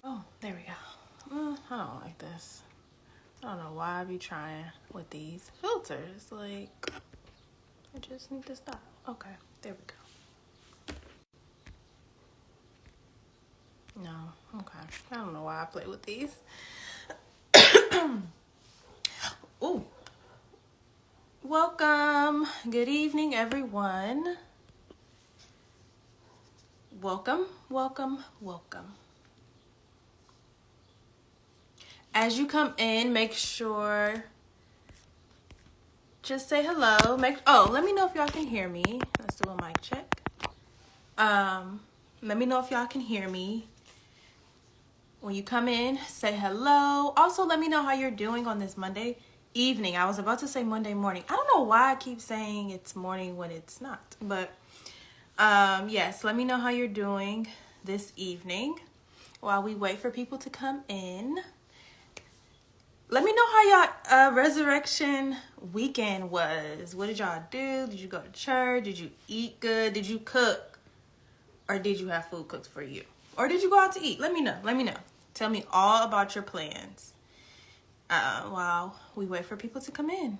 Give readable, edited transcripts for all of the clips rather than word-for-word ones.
Oh, there we go. I don't like this. I don't know why I be trying with these filters. Like, I just need to stop. Okay, there we go. No, okay. I don't know why I play with these. Ooh, welcome. Good evening, everyone. Welcome, welcome, welcome. As you come in, make sure just say hello. Let me know if y'all can hear me. Let's do a mic check. Let me know if y'all can hear me. When you come in, say hello. Also, let me know how you're doing on this Monday evening. I was about to say Monday morning. I don't know why I keep saying it's morning when it's not. But yes, let me know how you're doing this evening while we wait for people to come in. Let me know how y'all resurrection weekend was. What did y'all do? Did you go to church? Did you eat good? Did you cook? Or did you have food cooked for you? Or did you go out to eat? Let me know. Let me know. Tell me all about your plans while we wait for people to come in.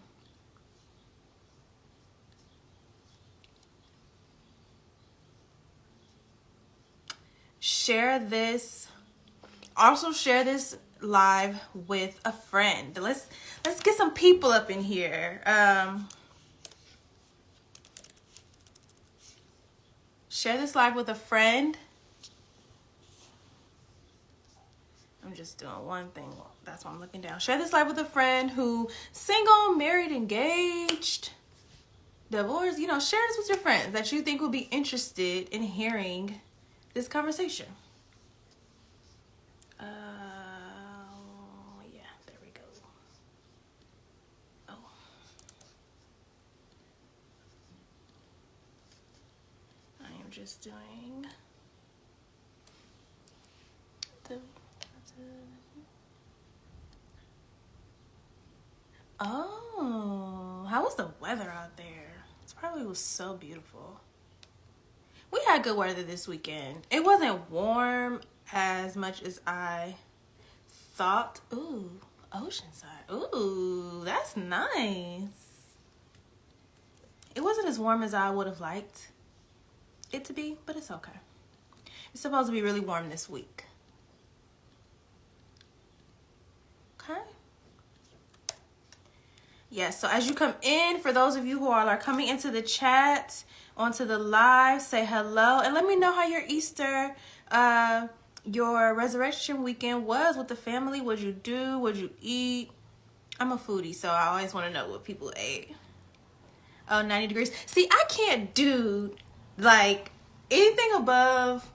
Share this. Also share this live with a friend. Let's get some people up in here. Share this live with a friend. I'm just doing one thing. That's why I'm looking down. Share this live with a friend who single, married, engaged, divorced. Share this with your friends that you think will be interested in hearing this conversation. Yeah, there we go. Oh. I am just doing the... Oh, how was the weather out there? It probably was so beautiful. We had good weather this weekend. It wasn't warm as much as I thought. Ooh, Oceanside. Ooh, that's nice. It wasn't as warm as I would have liked it to be, but it's okay. It's supposed to be really warm this week. Okay. Yes, so as you come in, for those of you who are coming into the chat, onto the live, say hello. And let me know how your Easter, your resurrection weekend was with the family. What'd you do? What'd you eat? I'm a foodie, so I always want to know what people ate. Oh, 90 degrees. See, I can't do, anything above,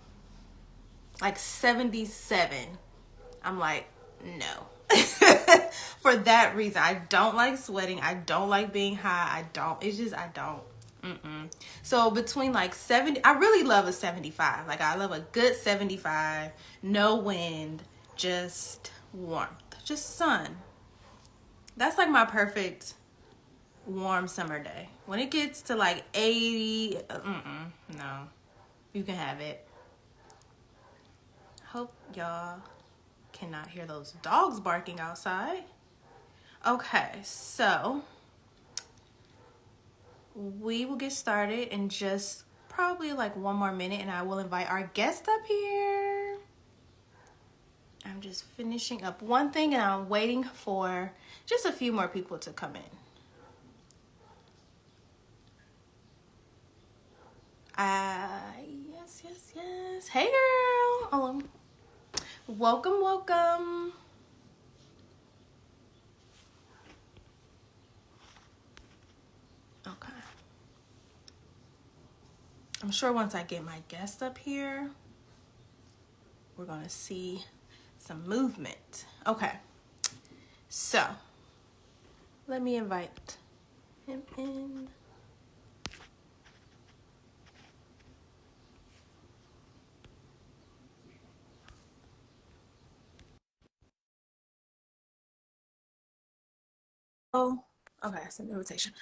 77. I'm like, no. For that reason, I don't like sweating. I don't like being high. I don't. So between 70, I really love a 75. I love a good 75, no wind, just warmth, just sun. That's my perfect warm summer day. When it gets to 80, no, you can have it. Hope y'all cannot hear those dogs barking outside. Okay, so we will get started in just probably one more minute, and I will invite our guest up here. I'm just finishing up one thing, and I'm waiting for just a few more people to come in. Yes. Hey, girl. Welcome. Okay. I'm sure once I get my guest up here, we're going to see some movement. Okay. So, let me invite him in. Oh, okay, it's an invitation.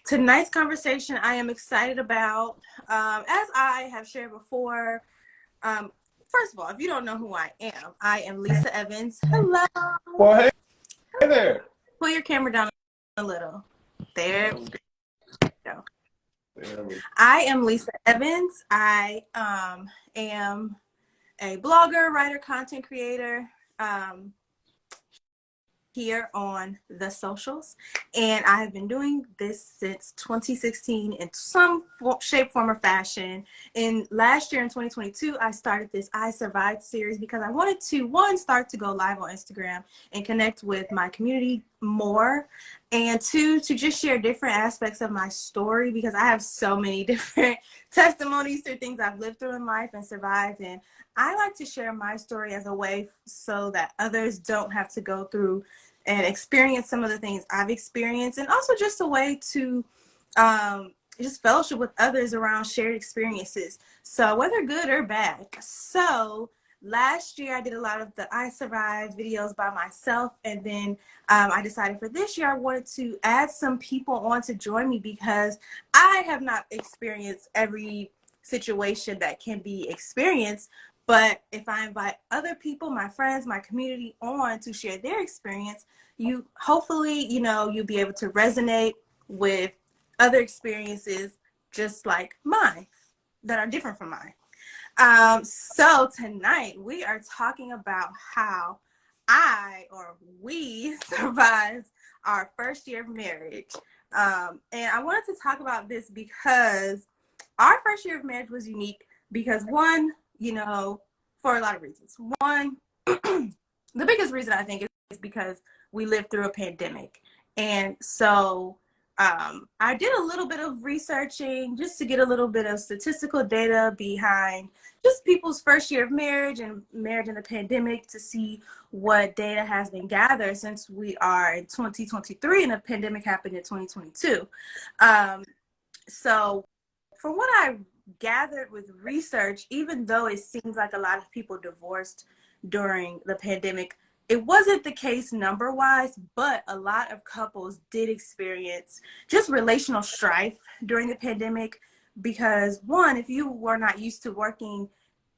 Tonight's conversation I am excited about. As I have shared before, first of all, if you don't know who I am Lisa Evans. Hello. Well, hey there. Pull your camera down a little. There we go. I am Lisa Evans. I am a blogger, writer, content creator. Here on the socials, and I have been doing this since 2016 in some shape, form, or fashion. And last year in 2022, I started this I Survived series because I wanted to, one, start to go live on Instagram and connect with my community more, and two, to just share different aspects of my story, because I have so many different testimonies through things I've lived through in life and survived. And I like to share my story as a way so that others don't have to go through and experience some of the things I've experienced, and also just a way to just fellowship with others around shared experiences, so whether good or bad. So last year I did a lot of the I Survived videos by myself, and then I decided for this year I wanted to add some people on to join me, because I have not experienced every situation that can be experienced. But if I invite other people, my friends, my community, on to share their experience, you hopefully, you'll be able to resonate with other experiences just like mine that are different from mine. So tonight we are talking about how we survived our first year of marriage. And I wanted to talk about this because our first year of marriage was unique because, one, for a lot of reasons. One, the biggest reason I think is because we lived through a pandemic. And so I did a little bit of researching just to get a little bit of statistical data behind just people's first year of marriage and marriage in the pandemic, to see what data has been gathered since we are in 2023 and the pandemic happened in 2022. So from what I gathered with research, even though it seems like a lot of people divorced during the pandemic, it wasn't the case number-wise, but a lot of couples did experience just relational strife during the pandemic because, one, if you were not used to working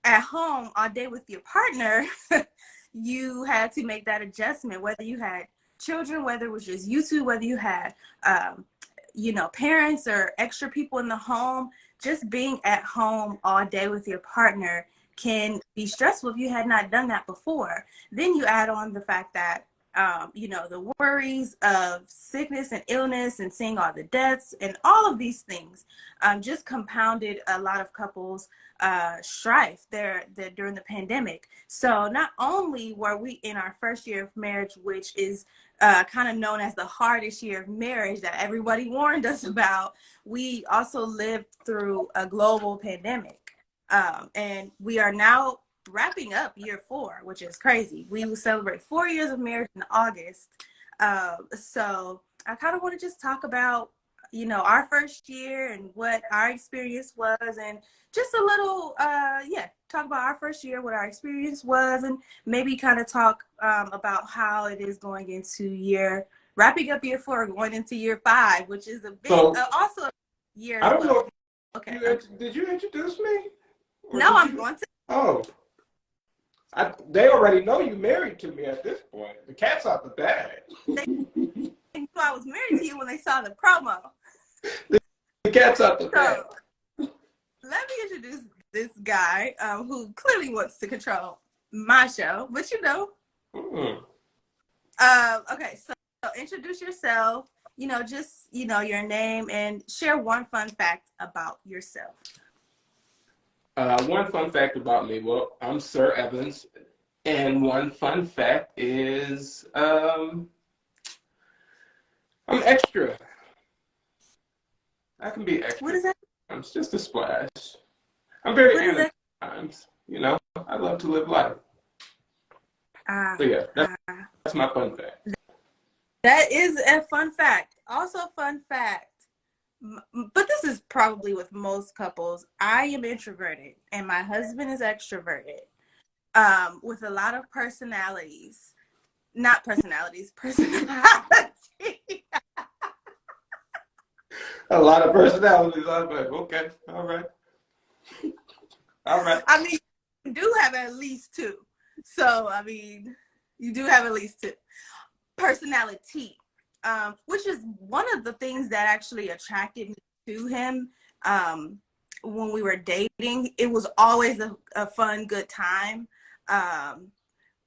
at home all day with your partner, you had to make that adjustment, whether you had children, whether it was just you two, whether you had parents or extra people in the home. Just being at home all day with your partner can be stressful if you had not done that before. Then you add on the fact that, the worries of sickness and illness and seeing all the deaths and all of these things just compounded a lot of couples' strife there during the pandemic. So not only were we in our first year of marriage, which is kind of known as the hardest year of marriage that everybody warned us about, we also lived through a global pandemic. And we are now wrapping up year 4, which is crazy. We will celebrate 4 years of marriage in August. So I kind of want to just talk about, our first year and what our experience was, and just a little, talk about our first year, what our experience was, and maybe kind of talk about how it is going into wrapping up year 4, going into year 5, which is a big, also a year. I don't know. Okay. Did you introduce me? No, I'm going to. Oh. They already know you married to me at this point. The cat's out the bag. They knew I was married to you when they saw the promo. The cat's out the bag. So, let me introduce this guy who clearly wants to control my show, but okay, so introduce yourself, just, your name, and share one fun fact about yourself. One fun fact about me, well, I'm Sir Evans, and one fun fact is I'm extra. I can be extra. What is that? It's just a splash. I'm very animated at times, I love to live life. So yeah, that's my fun fact. That is a fun fact. Also fun fact, but this is probably with most couples, I am introverted and my husband is extroverted, with a lot of personalities. Not personalities, personality. A lot of personalities. I'm like, okay, all right. I mean, do have at least two. So, I mean, you do have at least two. Personality, which is one of the things that actually attracted me to him. When we were dating, it was always a fun, good time.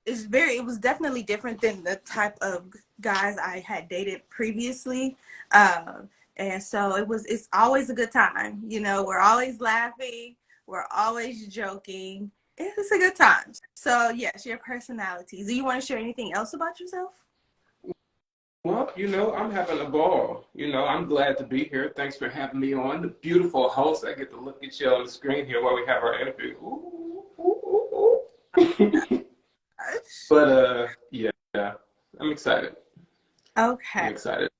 It was definitely different than the type of guys I had dated previously. And so it's always a good time. You know, we're always laughing. We're always joking. It's a good time. So yes, your personalities. Do you want to share anything else about yourself? Well, I'm having a ball. I'm glad to be here. Thanks for having me on. The beautiful host. I get to look at you on the screen here while we have our interview. Ooh, ooh, ooh. But yeah, I'm excited. Okay. I'm excited.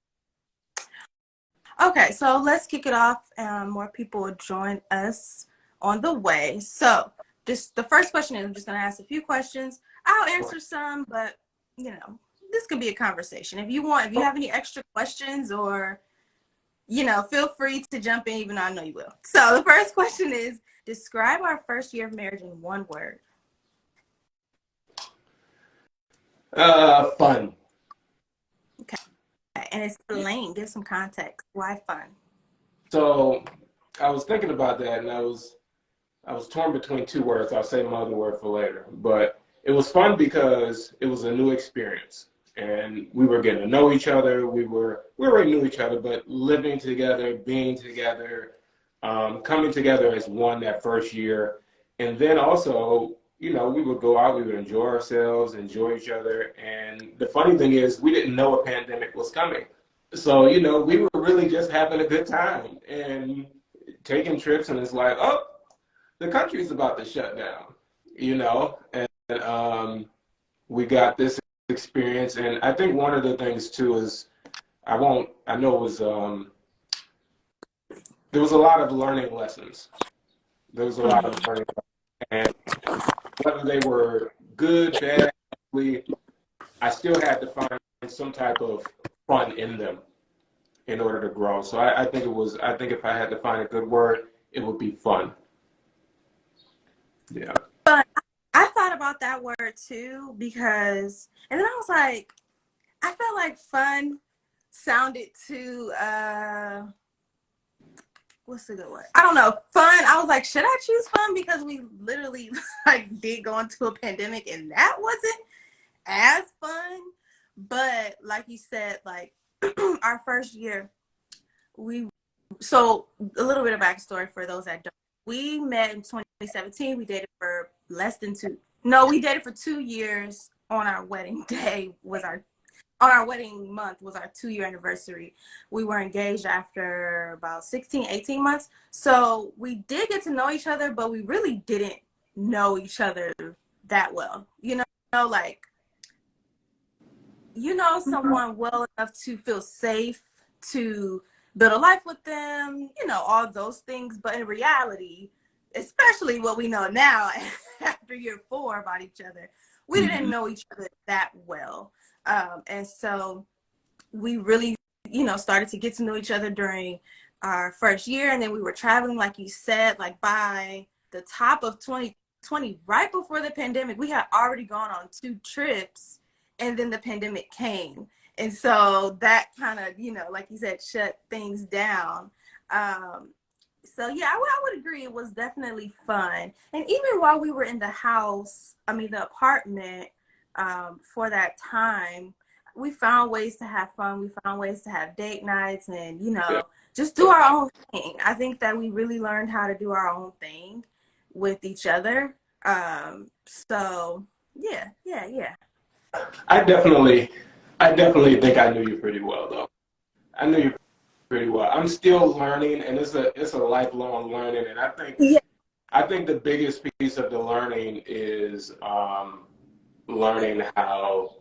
Okay, so let's kick it off. More people will join us on the way. So just the first question is, I'm just going to ask a few questions. I'll answer some, but this could be a conversation. If you have any extra questions, or feel free to jump in, even though I know you will. So the first question is, describe our first year of marriage in one word. Fun. Okay. And it's lame. Give some context. Why fun? So I was thinking about that, and I was torn between two words. I'll say my other word for later. But it was fun because it was a new experience, and we were getting to know each other. We already knew each other, but living together, being together, coming together as one that first year, and then also, we would go out, we would enjoy ourselves, enjoy each other. And the funny thing is, we didn't know a pandemic was coming. So, we were really just having a good time and taking trips, and it's like, oh, the country's about to shut down, and we got this experience. And I think one of the things too is, I know it was, there was a lot of learning lessons. There was a lot of learning, and whether they were good, bad, I still had to find some type of fun in them in order to grow. So I think if I had to find a good word, it would be fun. Yeah. But I thought about that word too, because, and then I was like, I felt like fun sounded too, what's the good word? I don't know. Fun. I was like, should I choose fun? Because we literally did go into a pandemic, and that wasn't as fun. But like you said, our first year, so a little bit of backstory for those that don't. We met in 2017. We dated for we dated for 2 years. On our wedding day on our wedding month was our 2-year anniversary. We were engaged after about 16, 18 months. So we did get to know each other, but we really didn't know each other that well. Someone well enough to feel safe, to build a life with them, all those things. But in reality, especially what we know now after year 4 about each other, we didn't know each other that well. And so we really, started to get to know each other during our first year. And then we were traveling, like you said, by the top of 2020, right before the pandemic, we had already gone on 2 trips, and then the pandemic came. And so that kind of, like you said, shut things down. So yeah, I would agree. It was definitely fun. And even while we were in the apartment, for that time, we found ways to have fun. We found ways to have date nights and, just do our own thing. I think that we really learned how to do our own thing with each other. So yeah. I definitely think I knew you pretty well, though. I knew you pretty well. I'm still learning, and it's a lifelong learning. And I think the biggest piece of the learning is learning how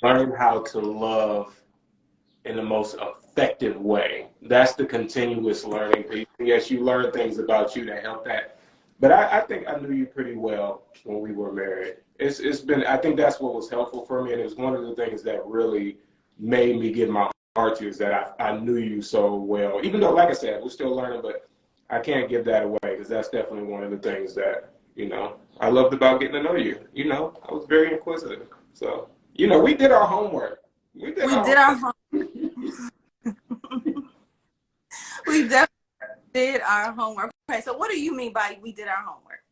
to love in the most effective way. That's the continuous learning piece. Yes, you learn things about you that help that. But I think I knew you pretty well when we were married. It's been, I think that's what was helpful for me, and it was one of the things that really made me give my heart to you, is that I knew you so well. Even though, like I said, we're still learning, but I can't give that away, because that's definitely one of the things that, You know, I loved about getting to know you. You know, I was very inquisitive. So, you know, we did our homework. We did We our did our homework. we definitely did our homework. Okay, so what do you mean by we did our homework?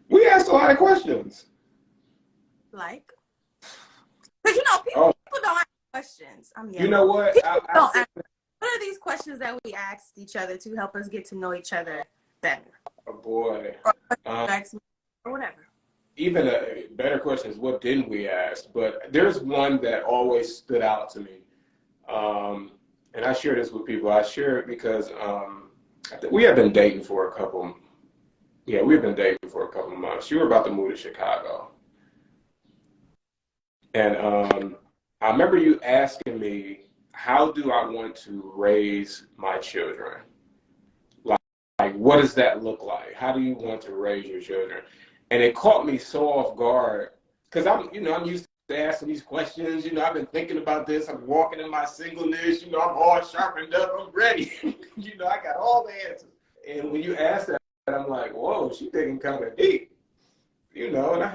We asked a lot of questions. Like, because Oh, people don't ask questions. I'm you yelling. know what? People I don't said, ask. What are these questions that we asked each other to help us get to know each other better, oh boy. or Um, ask me, or whatever? Even a better question is, what didn't we ask? But there's one that always stood out to me. And I share this with people. I share it because I think we have been dating for a couple. Yeah, we've been dating for a couple of months. You were about to move to Chicago, and I remember you asking me, "How do I want to raise my children? Like, what does that look like? How do you want to raise your children?" And it caught me so off guard because I'm used to asking these questions. You know, I've been thinking about this. I'm walking in my singleness. You know, I'm all sharpened up. I'm ready. You know, I got all the answers. And when you ask that, I'm like, whoa, she's thinking kind of deep. You know, and I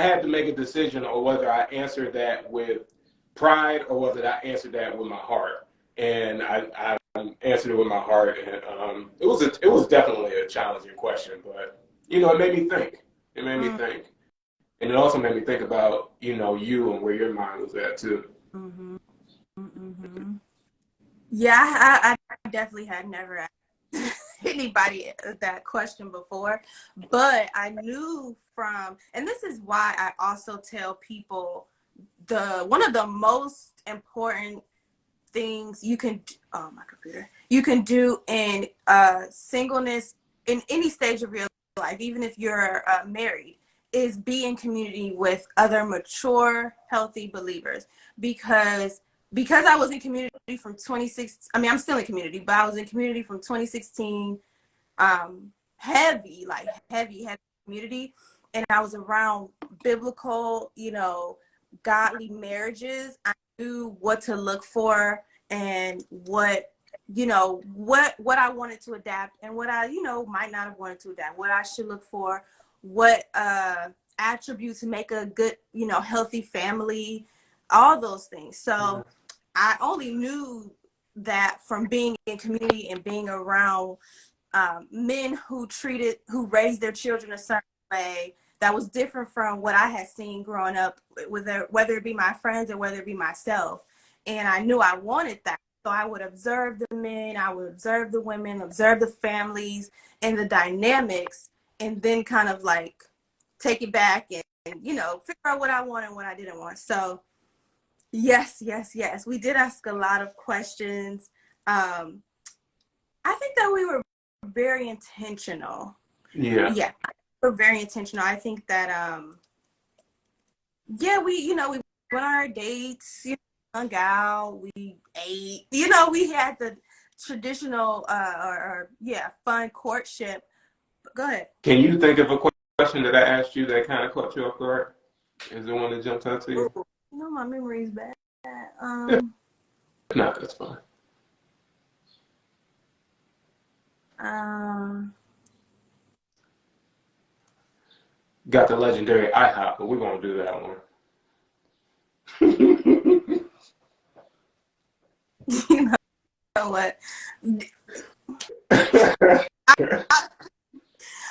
had to make a decision on whether I answered that with pride or whether I answered that with my heart. And I answered it with my heart, and it was definitely a challenging question, but you know, it made me think. It made me think, and it also made me think about you and where your mind was at too. Mm-hmm. Mm-hmm. Yeah, I definitely had never asked anybody that question before, but I knew and this is why I also tell people one of the most important things you can oh, my computer, you can do in singleness in any stage of your life, even if you're married, is be in community with other mature, healthy believers. Because I was in community from 26, I mean, I'm still in community, but I was in community from 2016, heavy community, and I was around biblical, godly marriages. I knew what to look for and what I wanted to adapt and what I might not have wanted to adapt, what I should look for, what attributes make a good healthy family, all those things. So I only knew that from being in community and being around men who raised their children a certain way that was different from what I had seen growing up, whether it be my friends or whether it be myself. And I knew I wanted that. So I would observe the men, I would observe the women, observe the families and the dynamics, and then kind of like take it back and figure out what I want and what I didn't want. So yes. We did ask a lot of questions. I think that we were very intentional. Yeah. We're very intentional. I think that we went on our dates, hung out, we ate, we had the traditional fun courtship. Go ahead. Can you think of a question that I asked you that kind of caught you off guard? Is there one that jumps out to you? Ooh, my memory is bad. No, that's fine. Got the legendary IHOP, but we're gonna do that one. You know what?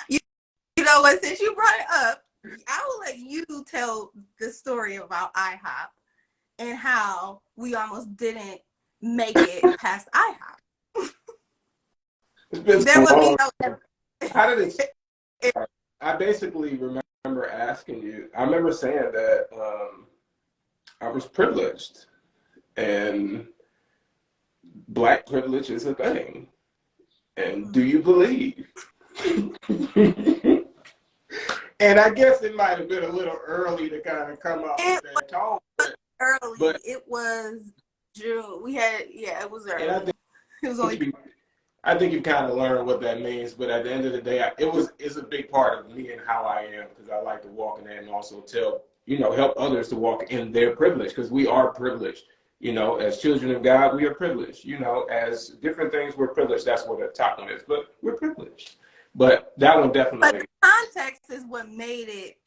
You know what? Since you brought it up, I will let you tell the story about IHOP and how we almost didn't make it past IHOP. It's been There so would be long. no. How did it start? I basically remember asking you. I remember saying that I was privileged, and black privilege is a thing. And do you believe? And I guess it might have been a little early to kind of come up with that tone. Early. It was June. It was early. And It was only. I think you kind of learn what that means, but at the end of the day, it's a big part of me and how I am, because I like to walk in that and also help others to walk in their privilege, because we are privileged. As children of God, we are privileged. As different things, we're privileged. That's what the top one is, but we're privileged. But that one But definitely. the context is what made it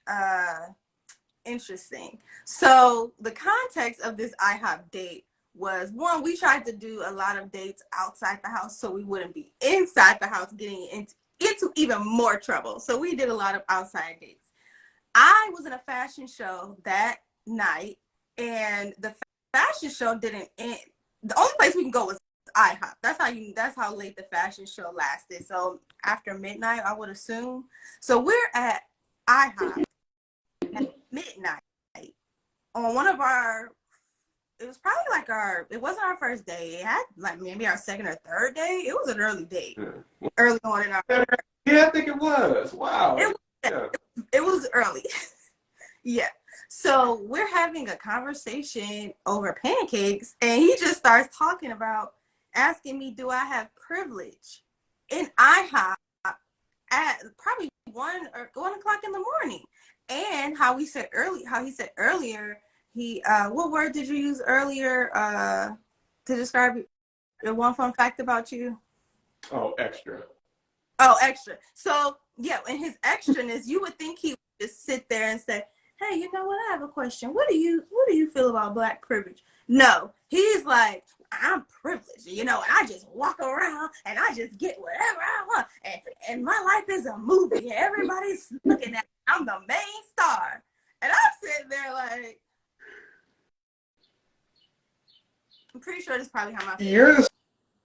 interesting. So the context of this IHOP date was, one, we tried to do a lot of dates outside the house so we wouldn't be inside the house getting into even more trouble. So we did a lot of outside dates. I was in a fashion show that night, and the fashion show didn't end. The only place we can go was IHOP. That's how late the fashion show lasted. So after midnight, I would assume. So we're at IHOP at midnight on one of our, it was probably like it wasn't our first day. It had like maybe our second or third day. It was an early date. Yeah. Early on in our, Yeah, I think it was. Wow. it was, Yeah. it was early. Yeah. So we're having a conversation over pancakes, and he just starts talking about asking me, do I have privilege in IHOP at probably 1 o'clock in the morning? And how he said earlier, what word did you use earlier to describe the one fun fact about you? Oh, extra. Oh, extra. So yeah, in his extraness, you would think he would just sit there and say, "Hey, you know what? I have a question. What do you feel about black privilege?" No, he's like, "I'm privileged, and I just walk around and I just get whatever I want, and my life is a movie, and everybody's looking at me. I'm the main star." And I'm sitting there like, I'm pretty sure that's probably how my face. You're the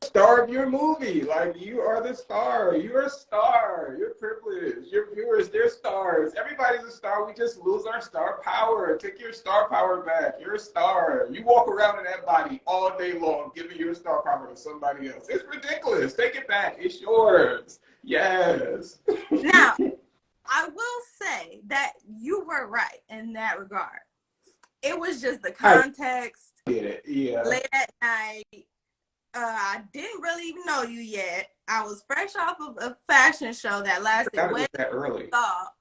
star of your movie. Like, you are the star. You're a star. You're privileged. Your viewers, they're stars. Everybody's a star. We just lose our star power. Take your star power back. You're a star. You walk around in that body all day long, giving your star power to somebody else. It's ridiculous. Take it back. It's yours. Yes. Now, I will say that you were right in that regard. It was just the I context. get it. Yeah. Late at night. I didn't really even know you yet. I was fresh off of a fashion show that lasted It way was that early. off.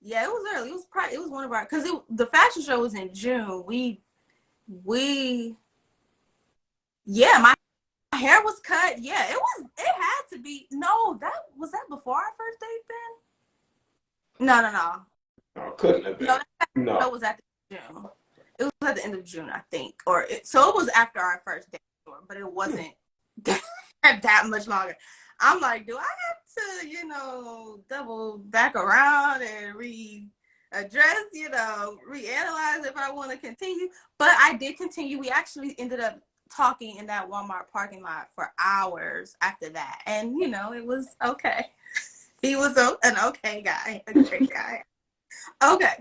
Yeah, it was early. It was one of our, because the fashion show was in June. We yeah, my hair was cut. Yeah, it had to be. No, that before our first date then? No. No, couldn't have been. No, that No. show was at the June. It was at the end of June, I think. So it was after our first date, but it wasn't that much longer. I'm like, do I have to, double back around and readdress, reanalyze if I want to continue? But I did continue. We actually ended up talking in that Walmart parking lot for hours after that. And, it was okay. He was an okay guy, a great guy. Okay.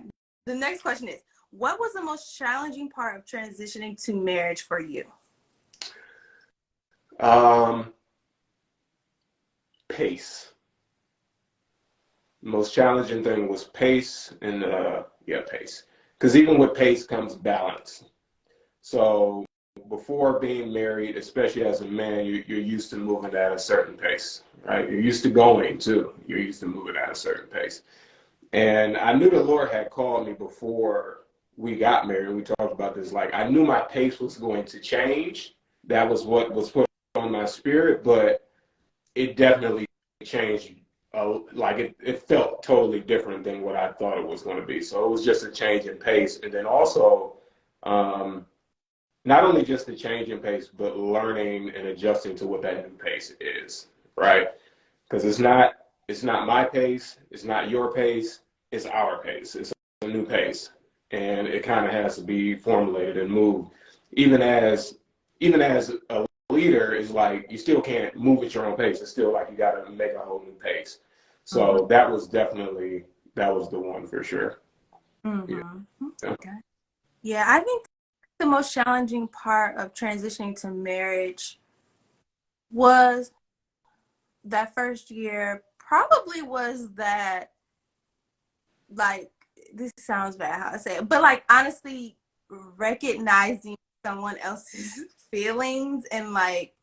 The next question is, what was the most challenging part of transitioning to marriage for you? Pace. The most challenging thing was pace and pace. Because even with pace comes balance. So before being married, especially as a man, you're used to moving at a certain pace, right? You're used to going too. You're used to moving at a certain pace. And I knew the Lord had called me before we got married. We talked about this. Like, I knew my pace was going to change. That was what was put on my spirit, but it definitely changed. It felt totally different than what I thought it was going to be. So it was just a change in pace. And then also, not only just the change in pace, but learning and adjusting to what that new pace is, right? Because it's not my pace, it's not your pace, it's our pace. It's a new pace, and it kind of has to be formulated and moved. Even as a leader, is like you still can't move at your own pace. It's still like you got to make a whole new pace. So that was the one for sure. Mm-hmm. Yeah. Okay. Yeah, I think the most challenging part of transitioning to marriage was that first year. Probably was that, like, this sounds bad how I say it, but like honestly recognizing someone else's feelings, and like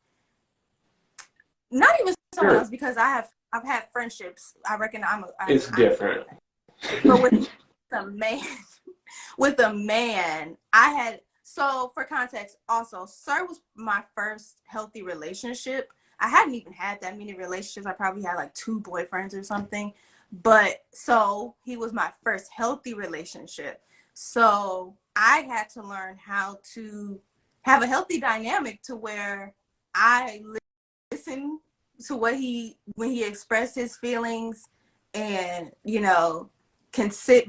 not even someone else, because I've had friendships. I reckon It's different. But with a man, I had, so for context also, Sir was my first healthy relationship. I hadn't even had that many relationships. I probably had like 2 boyfriends or something. But so he was my first healthy relationship. So I had to learn how to have a healthy dynamic to where I listen to what when he expressed his feelings, and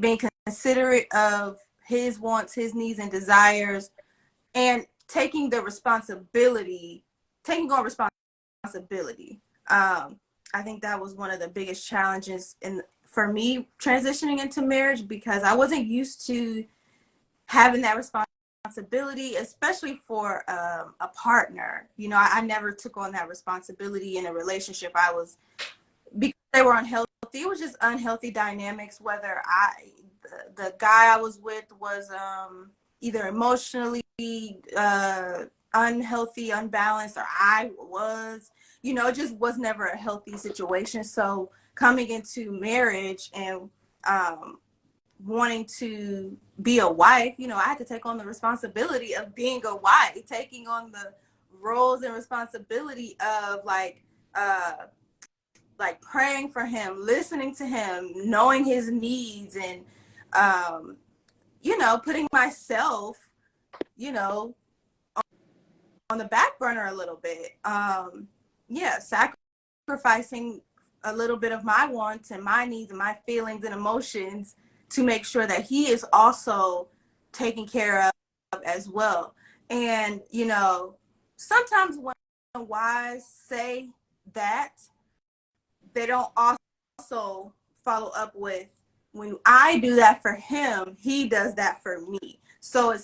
being considerate of his wants, his needs and desires, and taking on responsibility. I think that was one of the biggest challenges for me transitioning into marriage, because I wasn't used to having that responsibility, especially for a partner. I never took on that responsibility in a relationship. Because they were unhealthy. It was just unhealthy dynamics. Whether the guy I was with was either emotionally unhealthy, unbalanced, or I was, it just was never a healthy situation. So coming into marriage and wanting to be a wife, I had to take on the responsibility of being a wife, taking on the roles and responsibility of praying for him, listening to him, knowing his needs, and putting myself, on the back burner a little bit. Sacrificing a little bit of my wants and my needs and my feelings and emotions to make sure that he is also taken care of as well. And, sometimes when wives say that, they don't also follow up with, when I do that for him, he does that for me. So in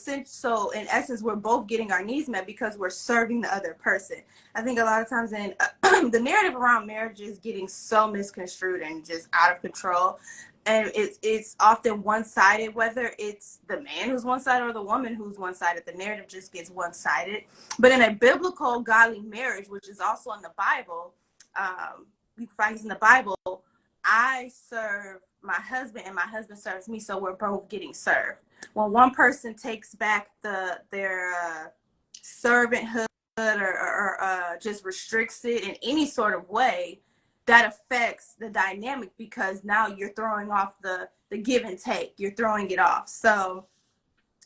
essence, we're both getting our needs met because we're serving the other person. I think a lot of times in the narrative around marriage is getting so misconstrued and just out of control. And it's often one-sided, whether it's the man who's one-sided or the woman who's one-sided. The narrative just gets one-sided. But in a biblical, godly marriage, which is also in the Bible, you can find this in the Bible, I serve my husband and my husband serves me, so we're both getting served. When one person takes back their servanthood or just restricts it in any sort of way, that affects the dynamic, because now you're throwing off the give and take. You're throwing it off. So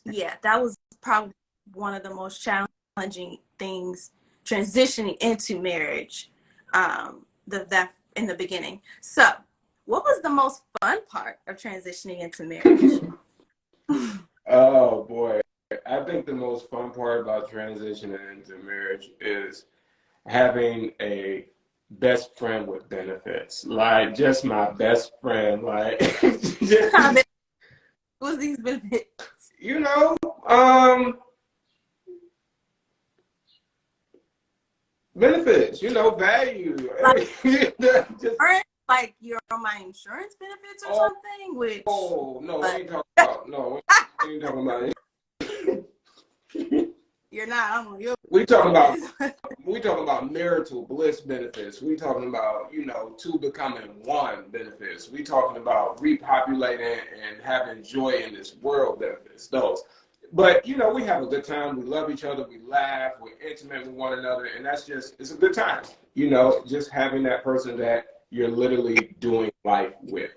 yeah, that was probably one of the most challenging things transitioning into marriage. That in the beginning. So, what was the most fun part of transitioning into marriage? Oh boy. I think the most fun part about transitioning into marriage is having a best friend with benefits. Like just my best friend. Like just, What's these benefits? you know, um benefits, value. Just Like you're on my insurance benefits or something? Which no, we ain't talking about we ain't talking about it. You're not. We talking about marital bliss benefits. We talking about, two becoming one benefits. We talking about repopulating and having joy in this world benefits. Those. But we have a good time. We love each other. We laugh. We're intimate with one another, and it's a good time. Just having that person that you're literally doing life with,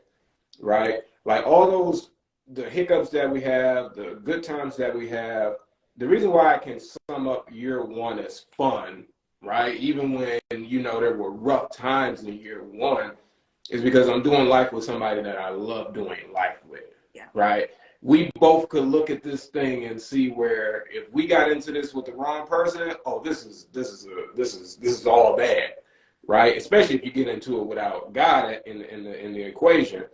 right? Like the hiccups that we have, the good times that we have. The reason why I can sum up year one as fun, right? Even when, there were rough times in year one, is because I'm doing life with somebody that I love doing life with, right? We both could look at this thing and see where if we got into this with the wrong person, oh, this is all bad, right? Especially if you get into it without God in the equation,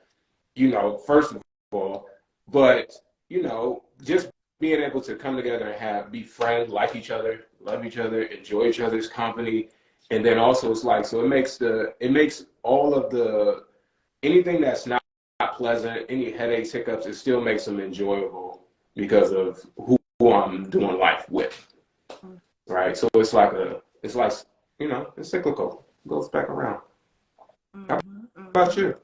first of all, but just being able to come together and be friends, like each other, love each other, enjoy each other's company, and then also it makes all of anything that's not pleasant, any headaches, hiccups, it still makes them enjoyable because of who I'm doing life with, right? So it's cyclical, it goes back around. How about you?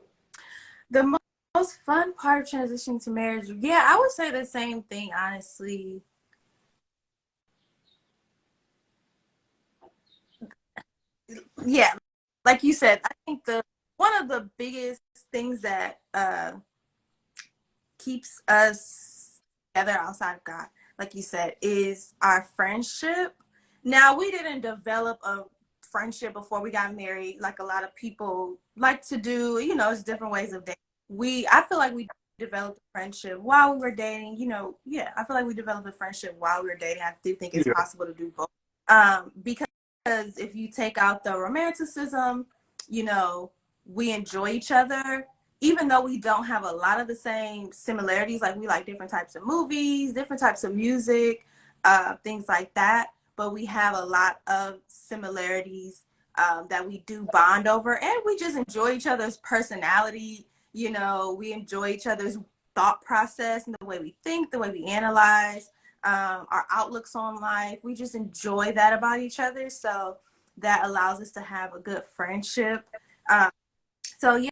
The most fun part of transitioning to marriage, yeah, I would say the same thing, honestly. yeah, like you said, I think one of the biggest things that keeps us together outside of God, like you said, is our friendship. Now, we didn't develop a friendship before we got married, like a lot of people like to do. It's different ways of dating. I feel like we developed a friendship while we were dating. Yeah, I feel like we developed a friendship while we were dating. I do think it's Yeah. possible to do both. Because if you take out the romanticism, you know, we enjoy each other even though we don't have a lot of the same similarities, like we like different types of movies, different types of music, things like that, but we have a lot of similarities that we do bond over, and we just enjoy each other's personality. We enjoy each other's thought process and the way we think, the way we analyze, our outlooks on life. We just enjoy that about each other. So that allows us to have a good friendship. Um, so yeah,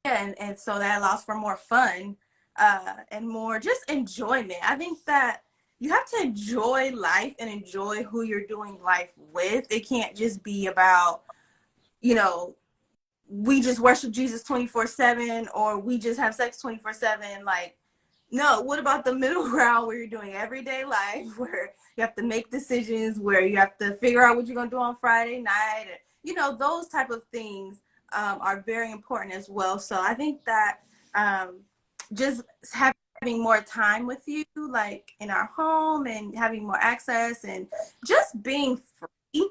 and so that allows for more fun and more just enjoyment. I think that you have to enjoy life and enjoy who you're doing life with. It can't just be about, you know, we just worship Jesus 24/7 or we just have sex 24/7. Like, no, what about the middle ground where you're doing everyday life, where you have to make decisions, where you have to figure out what you're going to do on Friday night? And, those type of things are very important as well. So I think that just having more time with you, like in our home and having more access and just being free.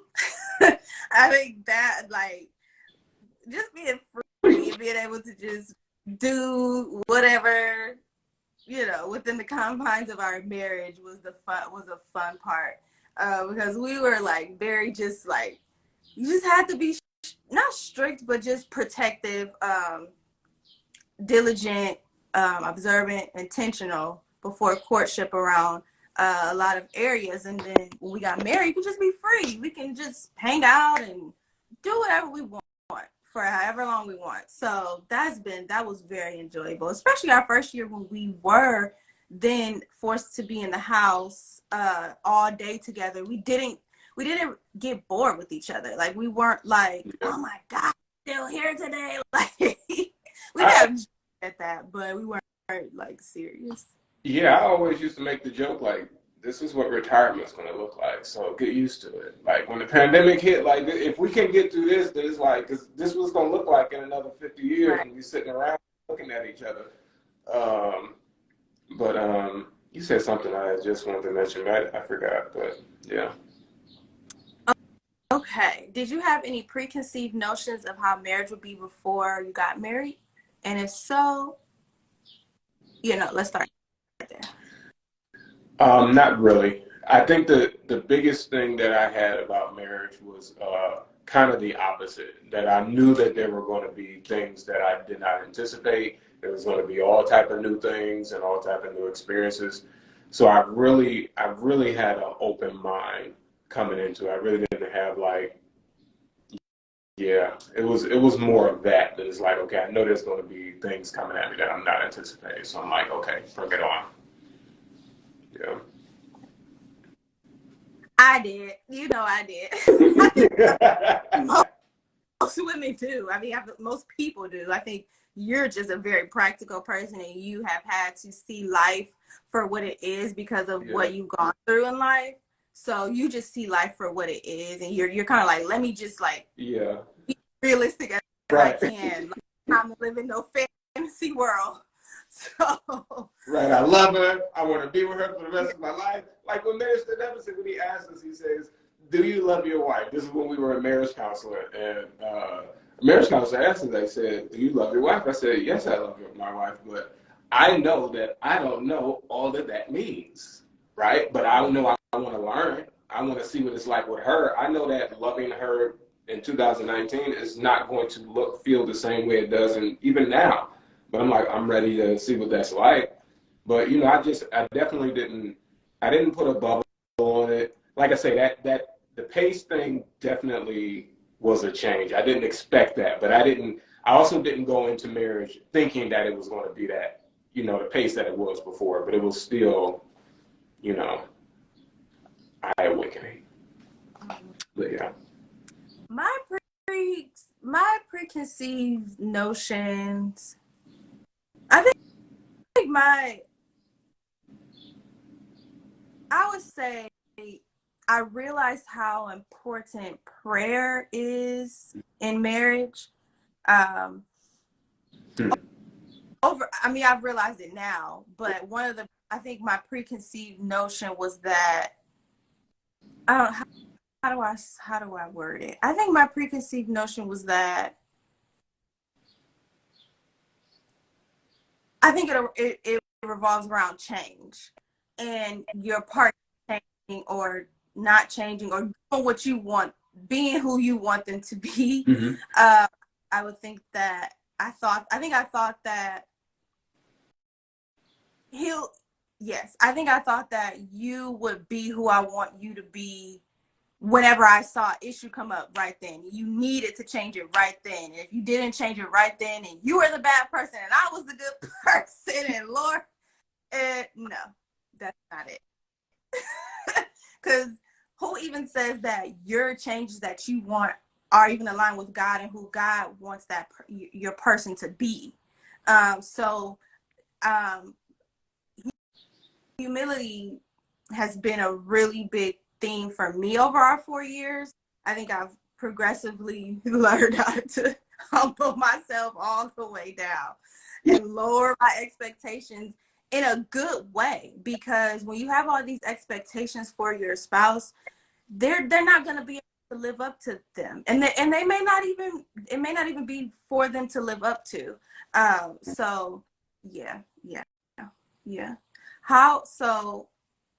I think that, like, just being free and being able to just do whatever within the confines of our marriage was a fun part because we were like very just like you just had to be not strict but just protective, diligent, observant, intentional before courtship around a lot of areas. And then when we got married, we can just be free. We can just hang out and do whatever we want for however long we want. So that was very enjoyable, especially our first year when we were then forced to be in the house all day together. We didn't get bored with each other. Like, we weren't like, Yeah. oh my God, still here today. Like, we I, got at that, but we weren't like serious. yeah, I always used to make the joke like, this is what retirement's going to look like. So get used to it. Like when the pandemic hit, like if we can get through this, then it's like this was going to look like in another 50 years Right. and we sitting around looking at each other. Um, but you said something I just wanted to mention. I forgot, but yeah. Okay. Did you have any preconceived notions of how marriage would be before you got married? And if so, let's start there. Not really. I think the biggest thing that I had about marriage was kind of the opposite. That I knew that there were going to be things that I did not anticipate. There was going to be all type of new things and all type of new experiences. So I really had an open mind coming into it. I really didn't have like, yeah, it was more of that. That it's like, okay, I know there's going to be things coming at me that I'm not anticipating. So I'm like, okay, bring it on. Yeah. I did. I did. I think most women do. I mean, most people do. I think you're just a very practical person and you have had to see life for what it is because of Yeah. what you've gone through in life. So you just see life for what it is, and you're kind of like, let me just like Yeah. be realistic as I Right. can. Like, I'm living no fantasy world. So Right. I love her. I want to be with her for the rest of my life. Like when Minister Neverson, when he asked us, he says, "Do you love your wife?" This is when we were a marriage counselor, and marriage counselor asked us. They said, "Do you love your wife?" I said, "Yes, I love my wife, but I know that I don't know all that that means, right? But I know I want to learn. I want to see what it's like with her. I know that loving her in 2019 is not going to feel the same way it does, and even now." But I'm like, I'm ready to see what that's like. But I definitely I didn't put a bubble on it. Like I say, that the pace thing definitely was a change. I didn't expect that, but I also didn't go into marriage thinking that it was going to be that, the pace that it was before, but it was still, you know, eye awakening. But yeah. my my preconceived notions, I think I would say I realized how important prayer is in marriage. Um, I've realized it now, but I think my preconceived notion was that, I don't, how do I word it? I think my preconceived notion was that I think it revolves around change and your partner changing or not changing or doing what you want, being who you want them to be. Mm-hmm. I would think that I thought that he'll, yes, I think I thought that you would be who I want you to be whenever I saw an issue come up right then. You needed to change it right then. And if you didn't change it right then and you were the bad person and I was the good person, and Lord, no, that's not it. Because who even says that your changes that you want are even aligned with God and who God wants your person to be? So humility has been a really big theme for me over our 4 years. I think I've progressively learned how to humble myself all the way down and lower my expectations in a good way, because when you have all these expectations for your spouse, they're not going to be able to live up to them, and they may not even, it may not even be for them to live up to. So yeah, yeah, yeah. How so?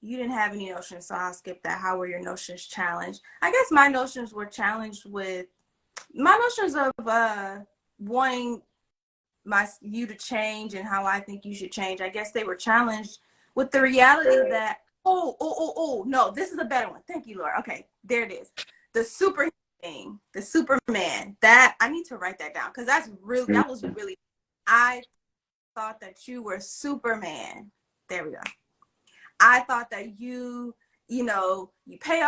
You didn't have any notions, so I'll skip that. How were your notions challenged? I guess my notions were challenged with my notions of wanting you to change and how I think you should change. I guess they were challenged with the reality that, no, this is a better one. Thank you, Lord. Okay, there it is. The super thing, the Superman. That I need to write that down because that was really, I thought that you were Superman. There we go. I thought that you pay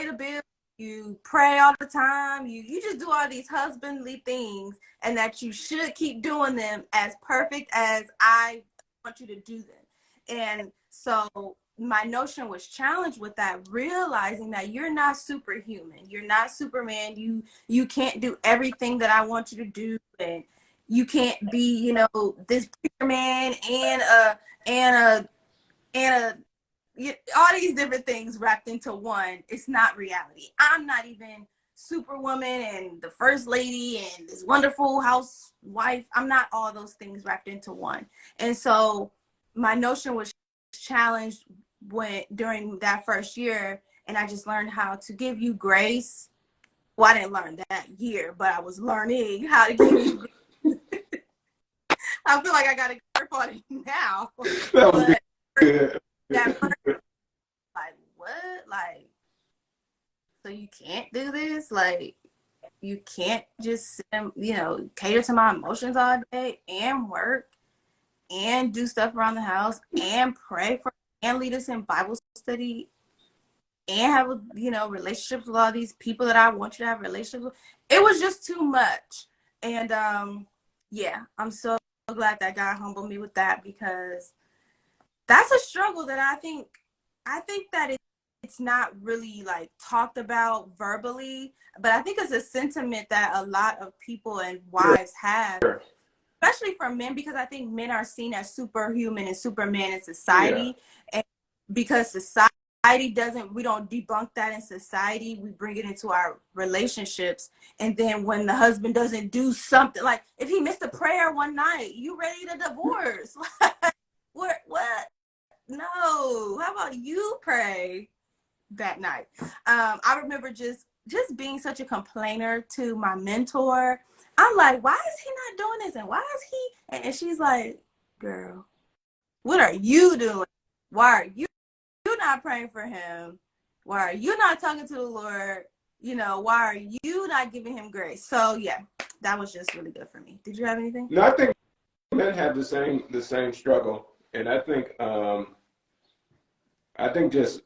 the bill, you pray all the time, you just do all these husbandly things, and that you should keep doing them as perfect as I want you to do them. And so my notion was challenged with that, realizing that you're not superhuman, you're not Superman, you can't do everything that I want you to do, and you can't be, this man and a and a all these different things wrapped into one. It's not reality. I'm not even Superwoman and the first lady and this wonderful housewife. I'm not all those things wrapped into one. And so my notion was challenged during that first year, and I just learned how to give you grace. Well, I didn't learn that year, but I was learning how to give you grace. I feel like I got to work on it now. That was good. That first, like, what? Like, so you can't do this? Like, you can't just, cater to my emotions all day and work and do stuff around the house and pray for and lead us in Bible study and have, relationships with all these people that I want you to have relationships with. It was just too much. And yeah, I'm so glad that God humbled me with that, because that's a struggle that I think that it's not really like talked about verbally, but I think it's a sentiment that a lot of people and wives have, Sure. especially for men, because I think men are seen as superhuman and superman in society. Yeah. And because society we don't debunk that in society, we bring it into our relationships. And then when the husband doesn't do something, like if he missed a prayer one night, you ready to divorce? What? No, how about you pray that night? I remember just being such a complainer to my mentor. I'm like, why is he not doing this? And why is he? And she's like, girl, what are you doing? Why are you not praying for him? Why are you not talking to the Lord? Why are you not giving him grace? So yeah, that was just really good for me. Did you have anything? No, I think men have the same struggle, and I think just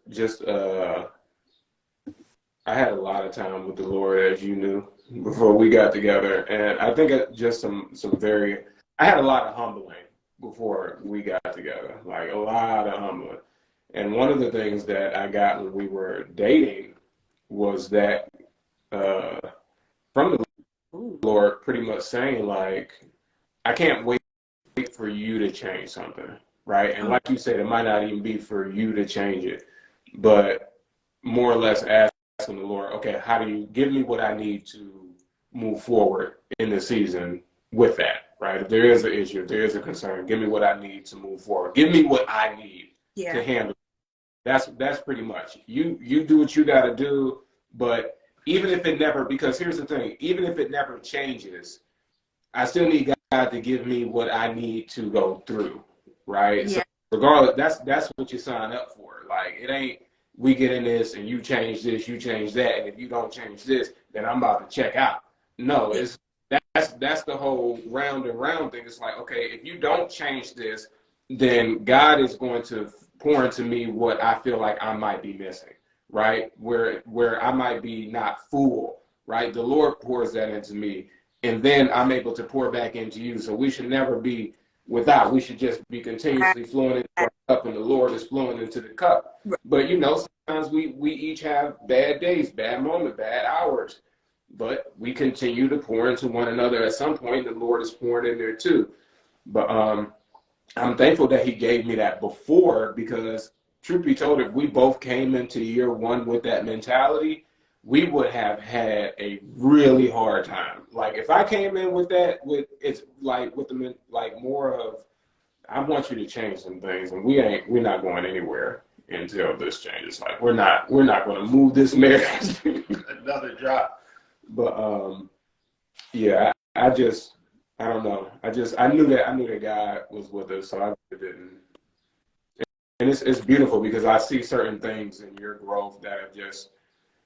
I had a lot of time with the Lord, as you knew, before we got together, and I think it just some very. I had a lot of humbling before we got together, like a lot of humbling. And one of the things that I got when we were dating was that uh, from the Ooh. Lord, pretty much saying like, I can't wait for you to change something, right? And like you said, it might not even be for you to change it, but more or less asking the Lord, okay, how do you give me what I need to move forward in the season with that, right? If there is an issue, if there is a concern, give me what I need to move forward. Give me what I need to Yeah. handle. That's pretty much. You do what you got to do, but even if it never, because here's the thing, even if it never changes, I still need God to give me what I need to go through, right? So Yeah. regardless, that's what you sign up for. Like it ain't we get in this and you change this, you change that, and if you don't change this, then I'm about to check out. No, Yeah. it's that's the whole round and round thing. It's like, okay, if you don't change this, then God is going to pour into me what I feel like I might be missing, right? Where I might be not full, right? The Lord pours that into me, and then I'm able to pour back into you. So we should never be without. We should just be continuously flowing into our cup, and the Lord is flowing into the cup. But sometimes we each have bad days, bad moments, bad hours, but we continue to pour into one another. At some point, the Lord is pouring in there too. But I'm thankful that He gave me that before, because truth be told, if we both came into year one with that mentality, we would have had a really hard time. Like if I came in with that, with it's like with the like more of I want you to change some things, and we're not going anywhere until this changes. Like we're not going to move this marriage another drop. But yeah, I don't know. I knew that God was with us, so I didn't. And it's beautiful because I see certain things in your growth that have just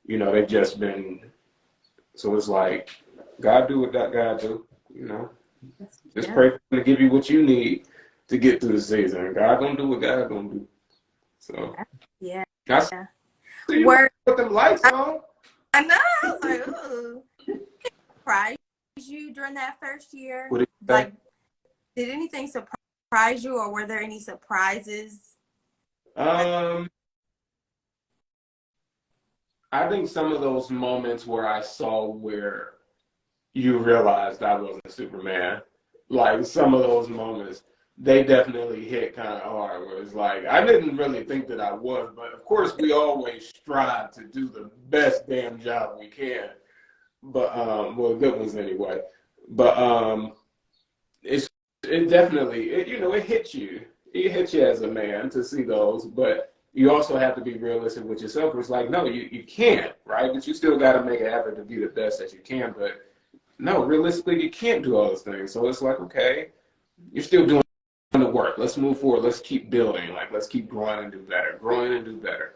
they've just been. So it's like God do what that God do. Just Yeah. pray for Him to give you what you need to get through the season. God gonna do what God gonna do. So Yeah. I see you Where put them lights on. I know, I was like, ooh. Surprise you during that first year? What do you say? Like, did anything surprise you, or were there any surprises? Like, Um, I think some of those moments where I saw where you realized I wasn't Superman, like some of those moments, they definitely hit kind of hard. Where it's like I didn't really think that I was, but of course we always strive to do the best damn job we can. But well, good ones anyway. But it's it definitely it hits you. It hits you as a man to see those, but you also have to be realistic with yourself. It's like no, you can't, right? But you still got to make an effort to be the best that you can. But no, realistically, you can't do all those things. So it's like okay, you're still doing the work. Let's move forward. Let's keep building. Like let's keep growing and do better, growing and do better.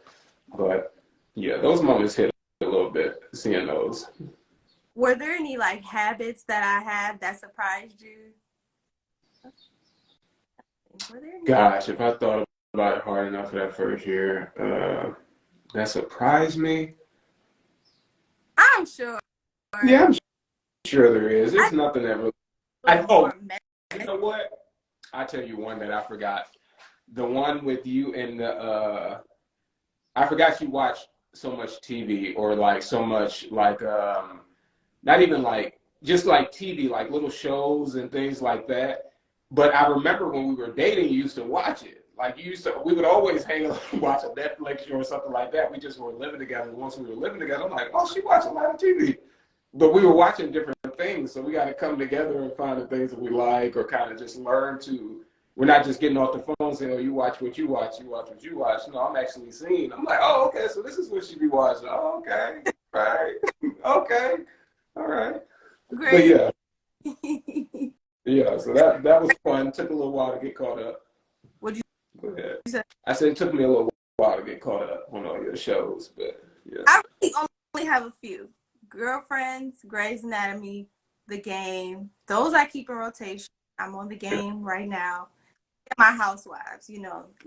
But yeah, those moments hit a little bit. Seeing those. were there any like habits that I have that surprised you? Were there any? Gosh, if I thought about it hard enough for that first year, that surprised me. I'm sure. Yeah, I'm sure there is. I There's nothing that really. a little Oh, more you know what? I tell you one that I forgot. The one with you and the. I forgot you watch so much TV or like so much like not even like just like TV, like little shows and things like that. But I remember when we were dating, you used to watch it. Like we would always hang out and watch a Netflix show or something like that. We just were living together. Once we were living together, I'm like, oh, she watched a lot of TV. But we were watching different things, so we got to come together and find the things that we like, or kind of just learn to. We're not just getting off the phone saying, "Oh, you watch what you watch, you watch what you watch." No, I'm actually seeing. I'm like, "Oh, okay, so this is what she be watching." Oh, okay, right, okay, all right. But great. yeah, yeah. So that was fun. Took a little while to get caught up. Would you Go ahead. say? I said it took me a little while to get caught up on all your shows, but yeah. I really only have a few. Girlfriends, Grey's Anatomy, The Game. Those I keep in rotation. I'm on The Game right now. And my Housewives,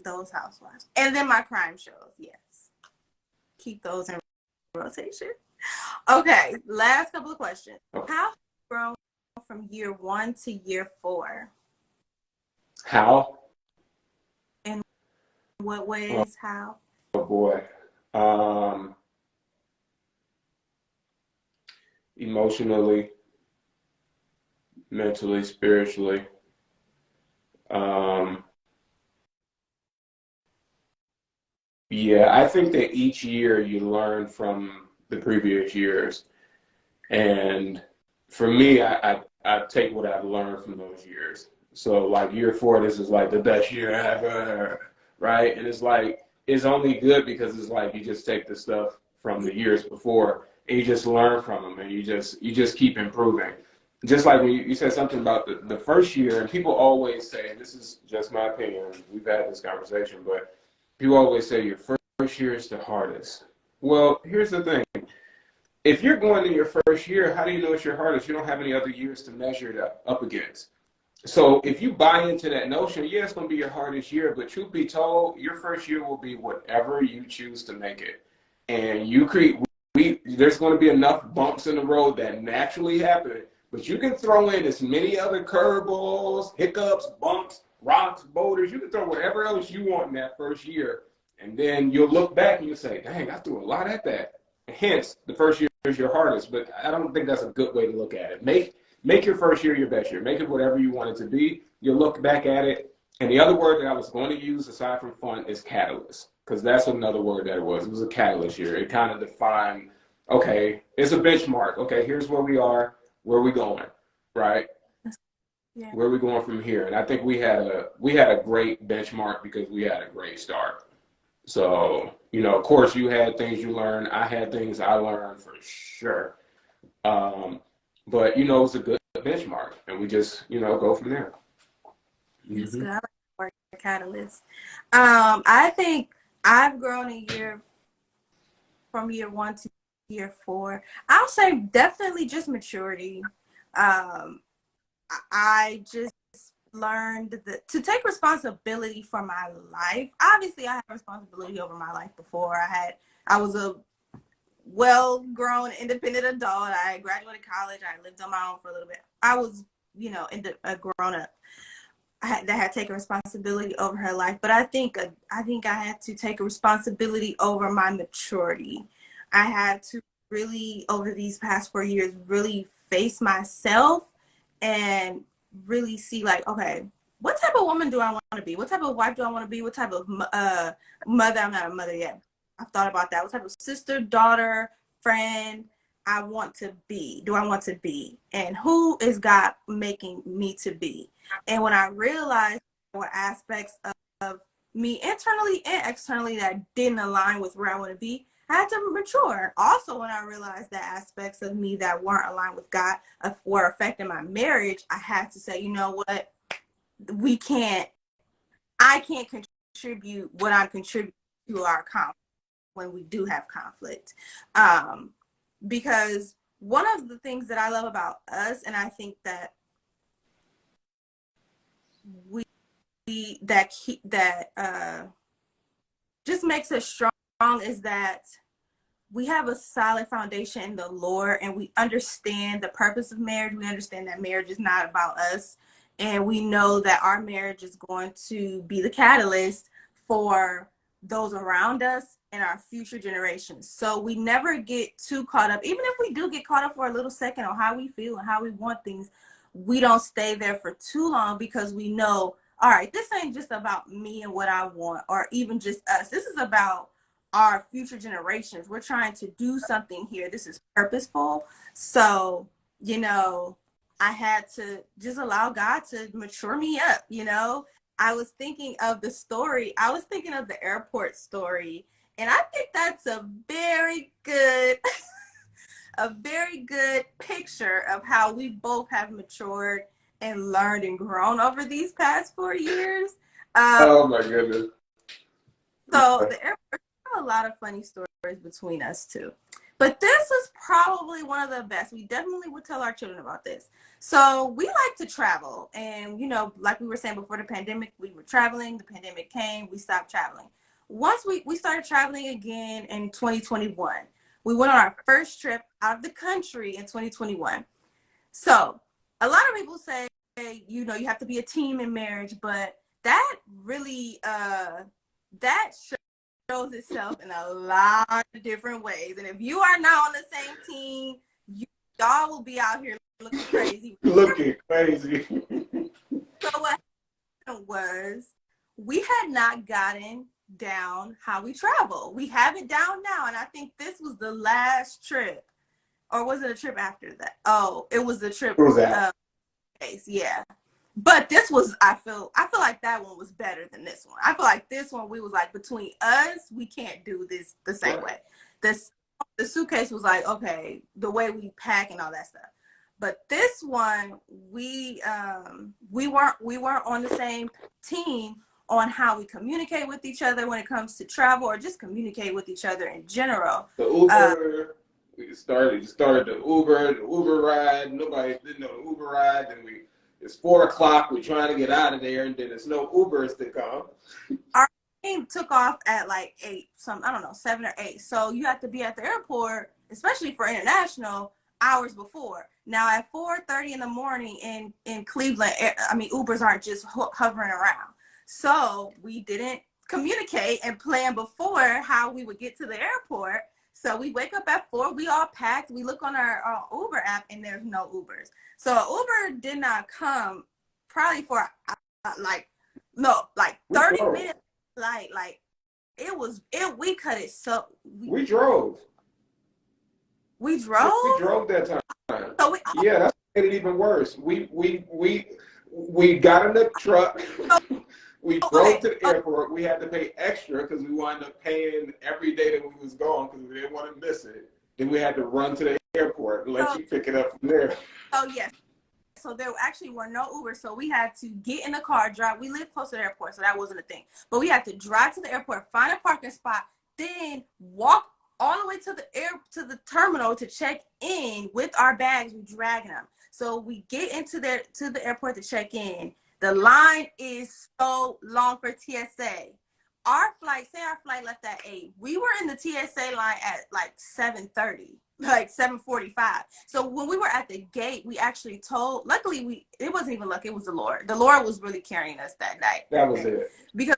those Housewives. And then my crime shows, yes. Keep those in. rotation. Okay, last couple of questions. Okay. How have you grown from year 1 to year 4? How? In what Oh, ways? How? oh boy. Um, Emotionally, mentally, spiritually. Um, yeah, I think that each year you learn from the previous years. And for me, I take what I've learned from those years. So like year four, this is like the best year ever, right? And it's like it's only good because it's like you just take the stuff from the years before and you just learn from them and you just keep improving. Just like when you said something about the first year, and people always say, and this is just my opinion, we've had this conversation, but people always say your first year is the hardest. Well, here's the thing. If you're going in your first year, how do you know it's your hardest? You don't have any other years to measure it up against. So if you buy into that notion, yeah, it's going to be your hardest year, but truth be told, your first year will be whatever you choose to make it. And you create, there's going to be enough bumps in the road that naturally happen, but you can throw in as many other curveballs, hiccups, bumps, rocks, boulders. You can throw whatever else you want in that first year, and then you'll look back and you'll say, "Dang, I threw a lot at that." Hence, the first year is your hardest, but I don't think that's a good way to look at it. Make your first year your best year. Make it whatever you want it to be. You'll look back at it. And the other word that I was going to use aside from fun is catalyst, because that's another word that it was. It was a catalyst year. It kind of defined, okay, it's a benchmark. Okay, here's where we are. Where are we going? Right? Yeah. Where are we going from here? And I think we had a great benchmark because we had a great start. So, of course, you had things you learned. I had things I learned for sure. Um, but it's a good benchmark, and we just go from there. That's Hmm. good. I like the word catalyst. I think I've grown a year from year 1 to year 4. I'll say definitely just maturity. Um, I just learned to take responsibility for my life. Obviously, I had responsibility over my life before. I was a well-grown, independent adult. I graduated college. I lived on my own for a little bit. I was, a grown-up. That had taken responsibility over her life, but I think I had to take a responsibility over my maturity. I had to really, over these past 4 years, really face myself and really see, like, okay, what type of woman do I want to be? What type of wife do I want to be? What type of mother? I'm not a mother yet. I've thought about that. What type of sister, daughter, friend I want to be? Do I want to be? And who is God making me to be? And when I realized there were aspects of me internally and externally that didn't align with where I want to be, I had to mature. Also, when I realized that aspects of me that weren't aligned with God were affecting my marriage, I had to say, you know what? We can't, I can't contribute what I'm contributing to our conflict when we do have conflict. Um, because one of the things that I love about us, and I think that we that just makes us strong is that we have a solid foundation in the Lord, and we understand the purpose of marriage. We understand that marriage is not about us, and we know that our marriage is going to be the catalyst for those around us and our future generations. So we never get too caught up. Even if we do get caught up for a little second on how we feel and how we want things, we don't stay there for too long, because we know, all right, this ain't just about me and what I want, or even just us. This is about our future generations. We're trying to do something here. This is purposeful. So, I had to just allow God to mature me up. I was thinking of the story. I was thinking of the airport story. And I think that's a very good a very good picture of how we both have matured and learned and grown over these past 4 years. Uh, Oh my goodness. so the airport have a lot of funny stories between us too. But this was probably one of the best. We definitely would tell our children about this. So we like to travel. And, like we were saying before the pandemic, we were traveling. The pandemic came, we stopped traveling. Once we started traveling again in 2021, We went on our first trip out of the country in 2021. So a lot of people say, you know, you have to be a team in marriage, but that really that shows itself in a lot of different ways. And if you are not on the same team, y'all will be out here looking crazy. Looking crazy. So what happened was we had not gotten down how we travel. We have it down now, and I think this was the last trip, or was it a trip after that? Oh, it was the trip. What was that? Yeah. But this was, I feel like that one was better than this one. I feel like this one, we was like, between us, we can't do this the same way. The suitcase was like, okay, the way we pack and all that stuff. But this one, we weren't on the same team on how we communicate with each other when it comes to travel, or just communicate with each other in general. The Uber, we started the Uber ride. Nobody didn't know the Uber ride. Then it's 4:00. We're trying to get out of there, and then there's no Ubers to come. Our plane took off at like 8, I don't know, 7 or 8. So you have to be at the airport, especially for international, hours before. Now at 4:30 in the morning in Cleveland, I mean, Ubers aren't just hovering around. So we didn't communicate and plan before how we would get to the airport. So we wake up at 4, we all packed, we look on our Uber app, and there's no Ubers. So Uber did not come probably for like 30 minutes. Like we cut it. So we drove. We drove? We drove that time. So yeah, that made it even worse. We got in the truck. We drove to the airport. We had to pay extra because we wound up paying every day that we was gone because we didn't want to miss it. Then we had to run to the airport and let you pick it up from there. Oh, yes. So there actually were no Uber, so we had to get in the car, drive. We lived close to the airport, so that wasn't a thing. But we had to drive to the airport, find a parking spot, then walk all the way to the terminal to check in with our bags. We dragging them. So we get into to the airport to check in. The line is so long for TSA. Our flight left at 8. We were in the TSA line at like 7:30, like 7:45. So when we were at the gate, we actually luckily it wasn't even luck, it was the Lord. The Lord was really carrying us that night. That was it. Because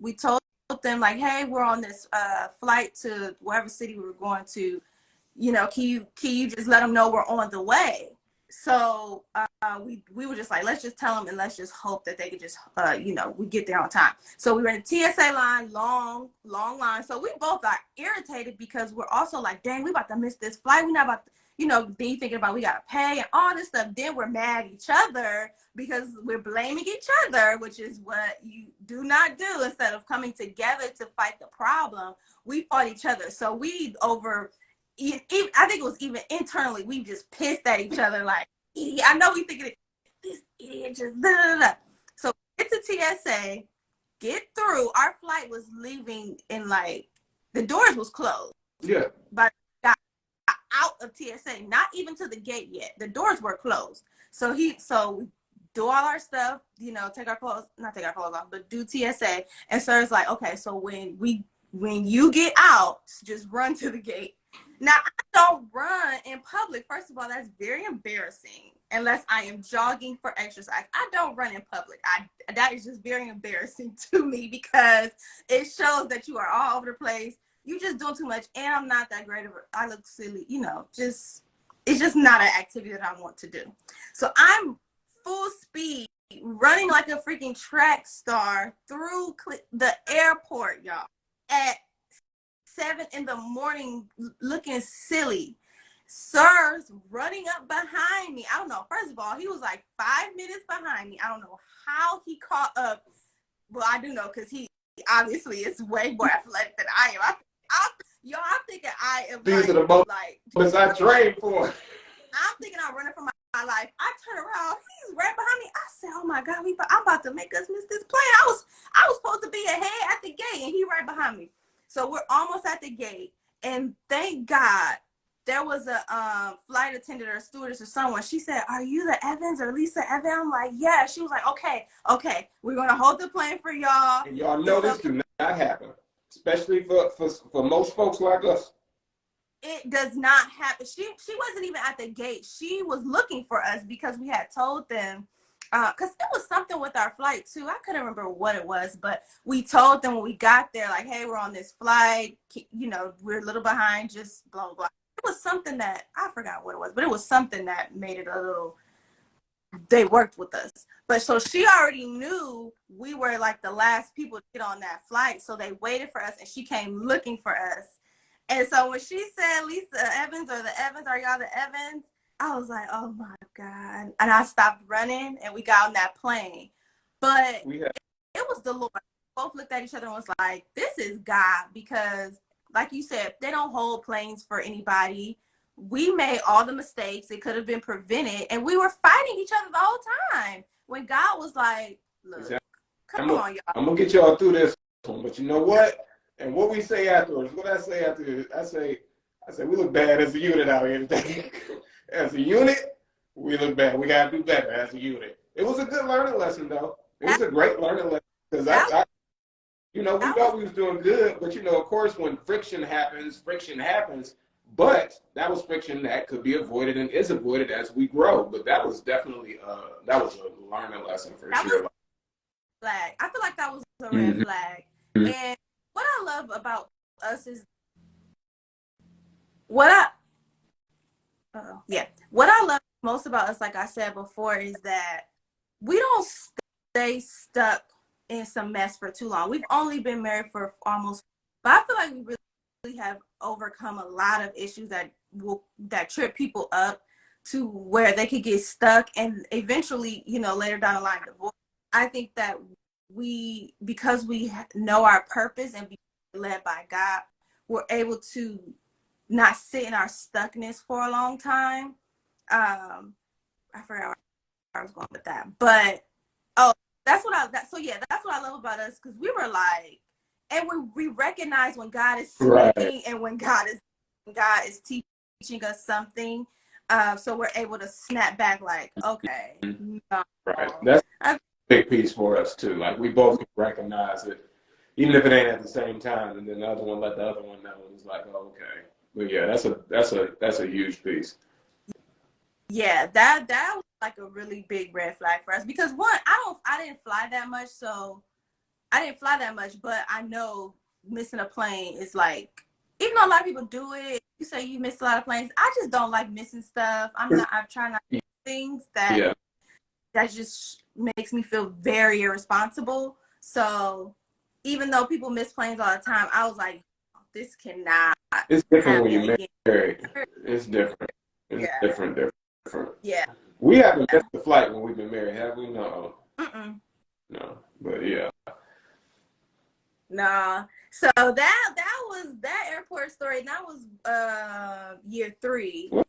we told them like, hey, we're on this flight to wherever city we were going to, you know, can you just let them know we're on the way? So we were just like, let's just tell them and let's just hope that they could just, we get there on time. So we were in the TSA line, long line. So we both got irritated because we're also like, dang, we about to miss this flight. We're not about to, then you thinking about we got to pay and all this stuff. Then we're mad at each other because we're blaming each other, which is what you do not do. Instead of coming together to fight the problem, we fought each other. So I think it was even internally, we just pissed at each other like, I know we thinking this idiot just So get to TSA, get through. Our flight was leaving in like, the doors was closed. Yeah. But got out of TSA, not even to the gate yet. The doors were closed. So we do all our stuff, not take our clothes off, but do TSA. And so it's like, okay, so when you get out, just run to the gate. Now, I don't run in public. First of all, that's very embarrassing unless I am jogging for exercise. I don't run in public. That is just very embarrassing to me because it shows that you are all over the place. You just doing too much, and I'm not that great of I look silly, it's just not an activity that I want to do. So I'm full speed running like a freaking track star through the airport, y'all, at 7 in the morning, looking silly. Sir's running up behind me. I don't know. First of all, he was like 5 minutes behind me. I don't know how he caught up. Well, I do know because he obviously is way more athletic than I am. I'm thinking I am. These are the moments I trained for. I'm thinking I'm running for my life. I turn around, he's right behind me. I said, "Oh my God, I'm about to make us miss this plane." I was supposed to be ahead at the gate, and he right behind me. So we're almost at the gate, and thank God there was a flight attendant or a stewardess or someone. She said, "Are you the Evans or Lisa Evans?" I'm like, "Yeah." She was like, "Okay, we're gonna hold the plane for y'all." And y'all know this do not happen, especially for most folks like us. it does not happen. She wasn't even at the gate. She was looking for us because we had told them, because it was something with our flight too. I couldn't remember what it was, but we told them when we got there, like, hey, we're on this flight. You know, we're a little behind, just blah, blah, blah. It was something that, I forgot what it was, but it was something that made it a little, they worked with us. But so she already knew we were like the last people to get on that flight. So they waited for us and she came looking for us. And so when she said Lisa Evans or the Evans, are y'all the Evans? I was like, oh my God. And I stopped running and we got on that plane. But it was the Lord. Both looked at each other and was like, this is God, because like you said, they don't hold planes for anybody. We made all the mistakes. It could have been prevented. And we were fighting each other the whole time. When God was like, look, exactly. Come on, y'all. I'm going to get y'all through this one. But you know what? And what we say afterwards, what I say after, I say, we look bad as a unit out here today. As a unit, we look bad. We got to do better as a unit. It was a good learning lesson, though. It was a great learning lesson. Because we thought we was doing good, but of course, when friction happens. But that was friction that could be avoided and is avoided as we grow. But that was definitely that was a learning lesson for sure. Flag. I feel like that was a red flag. And what I love about us is what I love most about us, like I said before, is that we don't stay stuck in some mess for too long. We've only been married for almost, but I feel like we really have overcome a lot of issues that trip people up to where they could get stuck and eventually, later down the line, divorce. I think that because we know our purpose and be led by God, we're able to not sit in our stuckness for a long time. I forgot where I was going with that, but that's what I love about us, because we were like, and we recognize when God is speaking, right, and when God is teaching us something. So we're able to snap back, like, okay, no. Right. That's a big piece for us too. Like, we both can recognize it, even if it ain't at the same time, and then the other one let the other one know. It's like, oh, okay. But yeah, that's a huge piece. Yeah, that was like a really big red flag for us, because one, I didn't fly that much, but I know missing a plane is like, even though a lot of people do it, you say you miss a lot of planes, I just don't like missing stuff. I try not to do things that just makes me feel very irresponsible. So even though people miss planes all the time, I was like, this cannot. It's different when you're married. It's different. It's different. Yeah. We haven't missed the flight when we've been married, have we? No. No, but yeah. Nah. So that was that airport story. That was year 3. What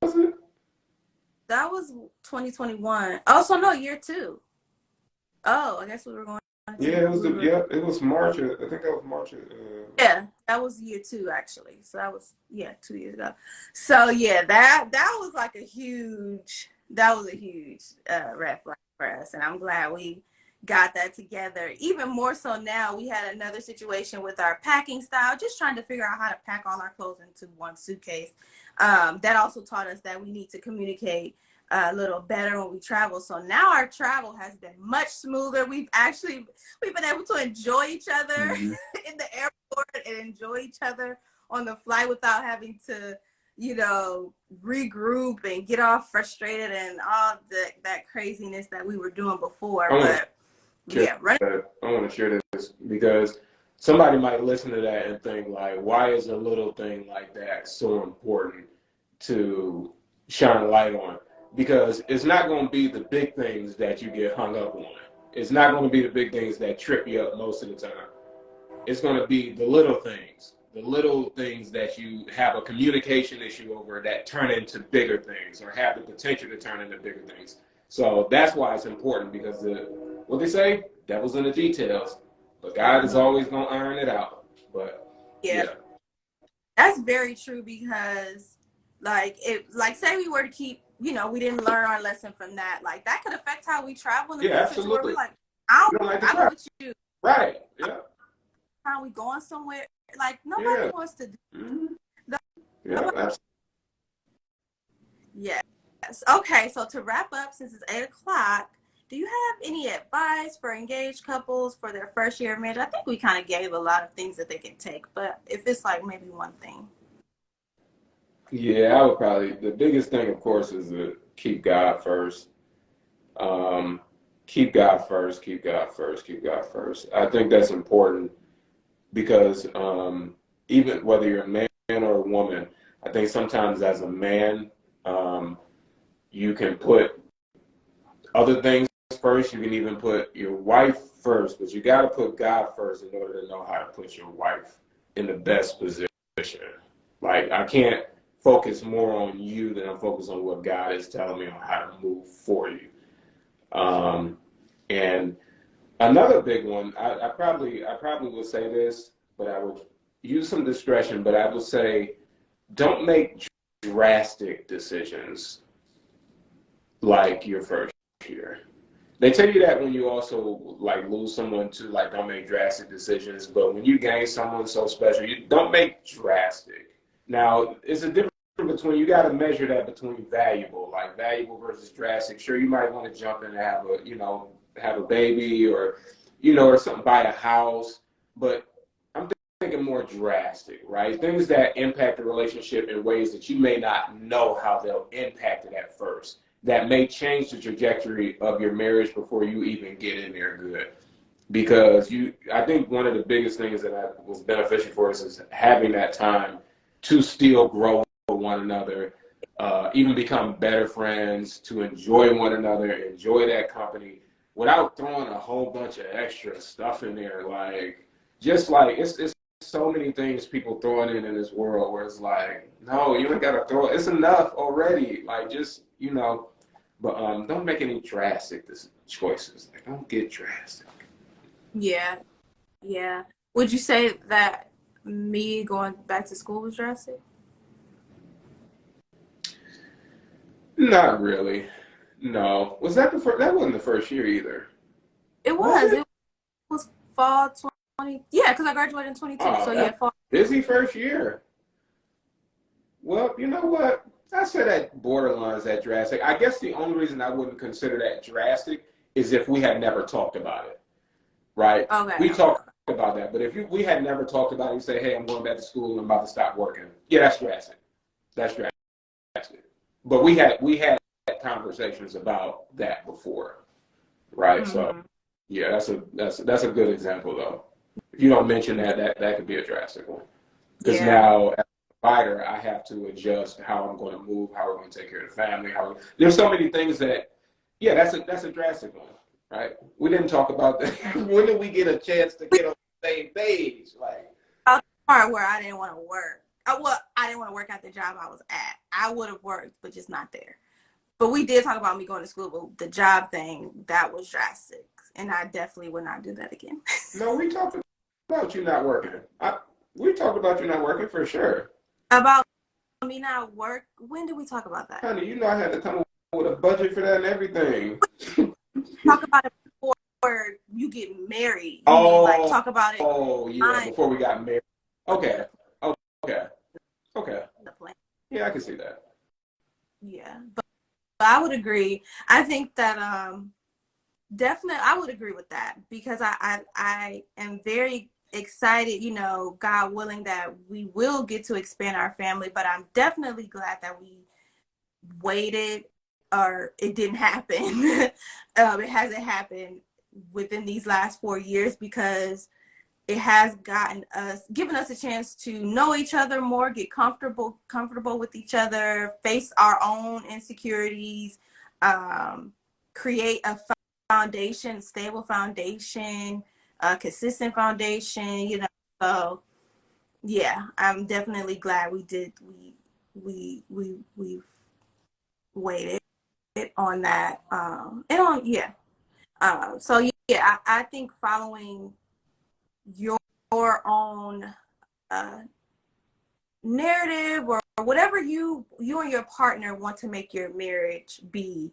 was it? That was 2021. Oh, so no, year 2. Oh, I guess we were going. Yeah, it was March. I think that was March. Yeah, that was year 2 actually. So that was 2 years ago. So yeah, that was like a huge red flag for us, and I'm glad we got that together. Even more so now, we had another situation with our packing style, just trying to figure out how to pack all our clothes into one suitcase. That also taught us that we need to communicate a little better when we travel. So now our travel has been much smoother. We've been able to enjoy each other in the airport and enjoy each other on the flight without having to, regroup and get all frustrated and all that craziness that we were doing before. I want to share this because somebody might listen to that and think, like, why is a little thing like that so important to shine a light on? Because it's not going to be the big things that you get hung up on. It's not going to be the big things that trip you up most of the time. It's going to be the little things that you have a communication issue over that turn into bigger things or have the potential to turn into bigger things. So that's why it's important, because what they say, devil's in the details, but God is always going to iron it out. But yeah. That's very true, because say we were to keep, we didn't learn our lesson from that. Like, that could affect how we travel in the future. Absolutely. Where we're like, I'm with you. Right. Yeah. How we going somewhere? Like, nobody wants to do Yeah, absolutely. Yes. Okay, so to wrap up, since it's 8 o'clock, do you have any advice for engaged couples for their first year of marriage? I think we kind of gave a lot of things that they can take, but if it's like maybe one thing. Yeah, I would probably, the biggest thing, of course, is to keep God first. Um, keep God first, keep God first, keep God first. I think that's important because even whether you're a man or a woman, I think sometimes as a man, um, you can put other things first. You can even put your wife first, but you got to put God first in order to know how to put your wife in the best position. Like, I can't focus more on you than I'm focused on what God is telling me on how to move for you. Um, and another big one, I probably would say this, but I would use some discretion, but I would say don't make drastic decisions like your first year. They tell you that when you also like lose someone too, like don't make drastic decisions. But when you gain someone so special, you don't make drastic. Now, it's a difference between you got to measure that between valuable, like valuable versus drastic. Sure, you might want to jump in and have a, have a baby or, or something, buy a house. But I'm thinking more drastic, right? Things that impact the relationship in ways that you may not know how they'll impact it at first that may change the trajectory of your marriage before you even get in there good. Because I think one of the biggest things that was beneficial for us is having that time to still grow with one another, even become better friends, to enjoy one another, enjoy that company without throwing a whole bunch of extra stuff in there. Like, just like it's so many things people throwing in this world where it's like, no, you ain't gotta throw it. It's enough already. Like, just but don't make any drastic choices. Like, don't get drastic. Yeah, yeah. Would you say that me going back to school was drastic? Not really. No. Was that the first? That wasn't the first year either. It Was was. it? It was fall 20. Yeah, because I graduated in 22. Oh, So yeah, that fall. busy first year. Well, you know what? I say that borderline is that drastic. I guess the only reason I wouldn't consider that drastic is if we had never talked about it, right? Okay, We okay. talked about that, but if we had never talked about it, you say, "Hey, I'm going back to school and I'm about to stop working." Yeah, that's drastic. That's drastic. But we had conversations about that before, right? So Mm-hmm. yeah, that's a good example though. If you don't mention that could be a drastic one. Because Yeah. now as a provider, I have to adjust how I'm going to move, how we're going to take care of the family. There's so many things that, yeah, that's a drastic one, right? We didn't talk about that. When did we get a chance to get on the same page? Like, Part where I didn't want to work. I didn't want to work at the job I was at. I would have worked, but just not there. But we did talk about me going to school, but the job thing, that was drastic. And I definitely would not do that again. no, we talked about you not working. We talked about you not working for sure. About me not work, when did we talk about that? Honey, I had to come up with a budget for that and everything. Talk about it before you get married. You mean like Oh, talk about it oh yeah, on before we got married. Okay, okay, okay. the plan. Yeah, I can see that. Yeah. But I would agree. I think that definitely I would agree with that because I am very excited, God willing that we will get to expand our family, but I'm definitely glad that we waited or it didn't happen. It hasn't happened within these last 4 years because it has given us a chance to know each other more, get comfortable with each other, face our own insecurities, create a foundation, stable foundation, a consistent foundation. So yeah, I'm definitely glad we waited on that. And on yeah. So yeah, I think following your own uh, narrative or whatever you and your partner want to make your marriage be,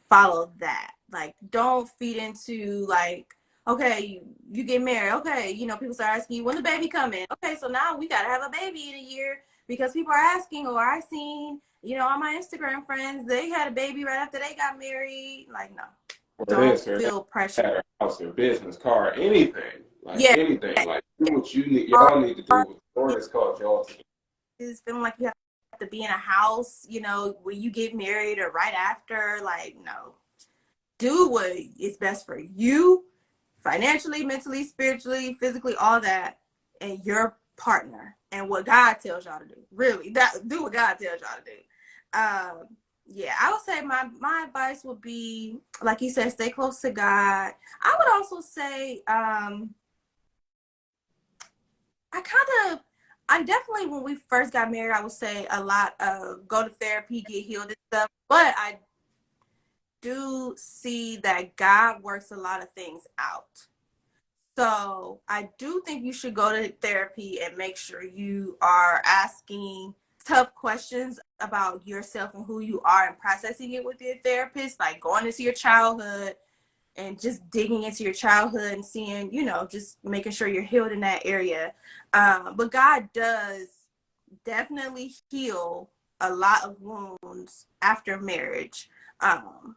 follow that. Like, don't feed into like, okay, you get married, okay, people start asking you when the baby coming, okay, so now we gotta have a baby in a year. because people are asking, or I seen, all my Instagram friends, they had a baby right after they got married. Like, no, Or don't this or that, feel pressure. or house or business, car, anything. Like Yeah, anything. Like do what you need or y'all need to do. Lord has called y'all to. is feeling like you have to be in a house, when you get married or right after. Like, no, do what is best for you, financially, mentally, spiritually, physically, all that, and your partner, and what God tells y'all to do. Really, do what God tells y'all to do. Yeah, I would say my advice would be, like you said, stay close to God. I would also say, I definitely, when we first got married, I would say a lot of go to therapy, get healed and stuff. But I do see that God works a lot of things out. So I do think you should go to therapy and make sure you are asking tough questions about yourself and who you are, and processing it with your therapist, like going into your childhood and just digging into your childhood and seeing, just making sure you're healed in that area. But God does definitely heal a lot of wounds after marriage. So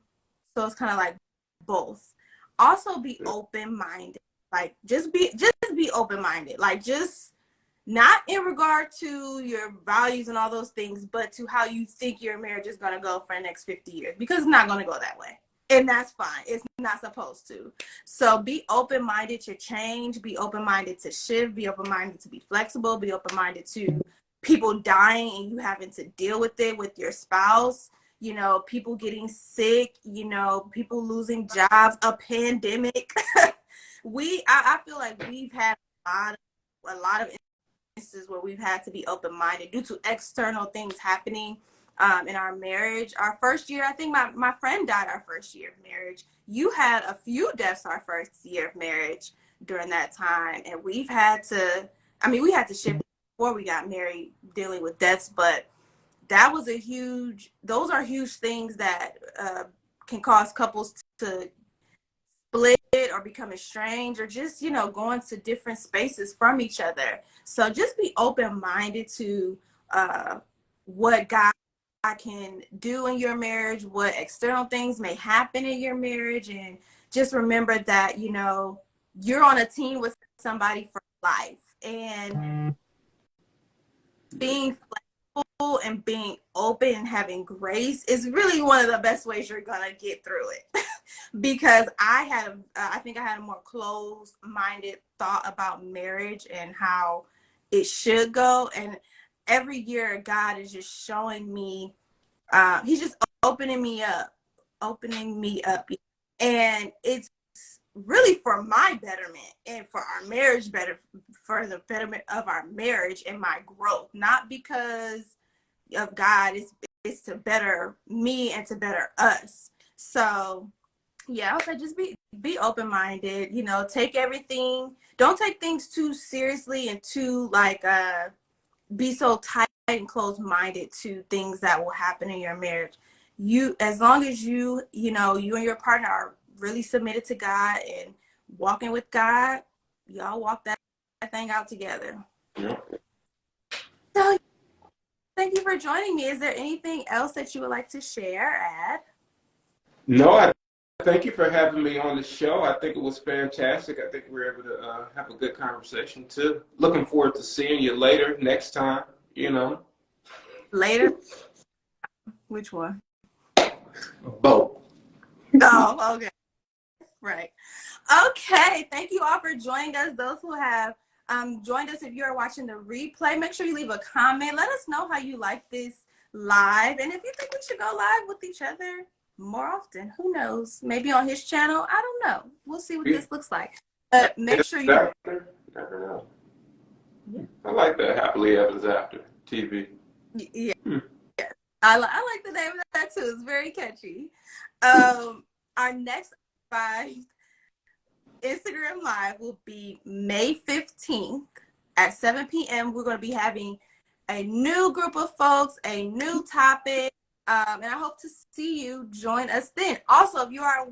it's kind of like both. Also be open-minded. Like just be open-minded. Like, just not in regard to your values and all those things, but to how you think your marriage is going to go for the next 50 years, because it's not going to go that way. And that's fine. It's not supposed to. So be open-minded to change, be open-minded to shift, be open-minded to be flexible, be open-minded to people dying and you having to deal with it with your spouse, people getting sick, people losing jobs, a pandemic. I feel like we've had a lot of instances where we've had to be open-minded due to external things happening in our marriage. Our first year, I think my friend died our first year of marriage. You had a few deaths our first year of marriage during that time. And we had to shift before we got married, dealing with deaths, but those are huge things that can cause couples to split or become estranged, or just, going to different spaces from each other. So just be open-minded to what God can do in your marriage, what external things may happen in your marriage, and just remember that, you're on a team with somebody for life, and being flexible and being open and having grace is really one of the best ways you're gonna get through it. Because I think I had a more closed-minded thought about marriage and how it should go. And every year, God is just showing me, He's just opening me up, and it's really for my betterment and for our marriage for the betterment of our marriage and my growth, not because of God. It's to better me and to better us. So yeah, I would say just be open-minded, don't take things too seriously and too be so tight and closed-minded to things that will happen in your marriage. As long as you and your partner are really submitted to God and walking with God, y'all walk that thing out together. Yeah. So thank you for joining me. Is there anything else that you would like to share, Ad? No, I thank you for having me on the show. I think it was fantastic. I think we were able to have a good conversation too. Looking forward to seeing you later next time. Later? Which one? Both. Oh, okay. Right. Okay. Thank you all for joining us. Those who have joined us, if you are watching the replay, make sure you leave a comment. Let us know how you like this live. And if you think we should go live with each other more often, who knows? Maybe on his channel. I don't know. We'll see what this looks like. But make sure you... Never know. Yeah. I like that, happily ever after TV. Yeah. I like the name of that too. It's very catchy. Our next 5 Instagram Live will be May 15th at 7 p.m. We're going to be having a new group of folks, a new topic, and I hope to see you join us then. Also, if you are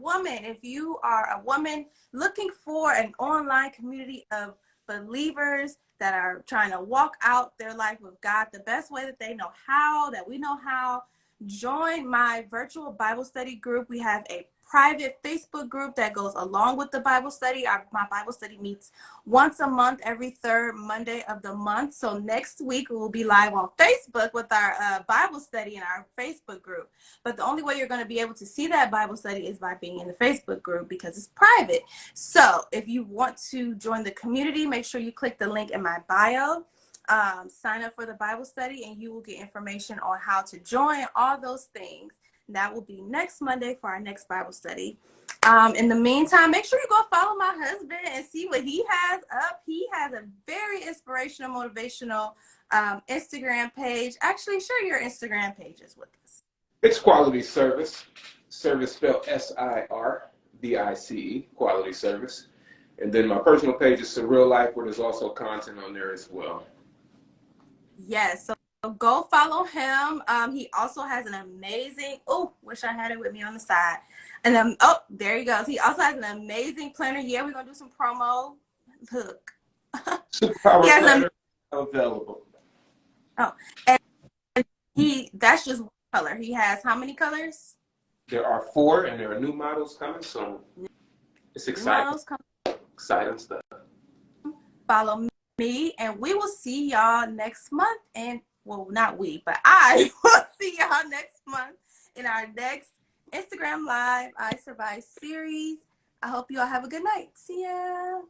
a woman looking for an online community of believers that are trying to walk out their life with God the best way that they know how, that we know how, join my virtual Bible study group. We have a private Facebook group that goes along with the Bible study. My Bible study meets once a month, every third Monday of the month. So next week we'll be live on Facebook with our Bible study in our Facebook group. But the only way you're going to be able to see that Bible study is by being in the Facebook group because it's private. So if you want to join the community, make sure you click the link in my bio. Sign up for the Bible study and you will get information on how to join, all those things. That will be next Monday for our next Bible study. In the meantime, make sure you go follow my husband and see what he has up. He has a very inspirational, motivational Instagram page. Actually, share your Instagram pages with us. It's Quality Service. Service spelled SIRVICE, Quality Service. And then my personal page is Surreal Life, where there's also content on there as well. Yes, so go follow him. He also has an amazing, wish I had it with me on the side. And then, there he goes. He also has an amazing planner. Yeah, we're going to do some promo. Look. Superpower planner available. Oh, and that's just one color. He has how many colors? There are 4, and there are new models coming soon. It's exciting. Exciting stuff. Follow me, and we will see y'all next month. And well, not we, but I will see y'all next month in our next Instagram Live I Survive series. I hope you all have a good night. See ya.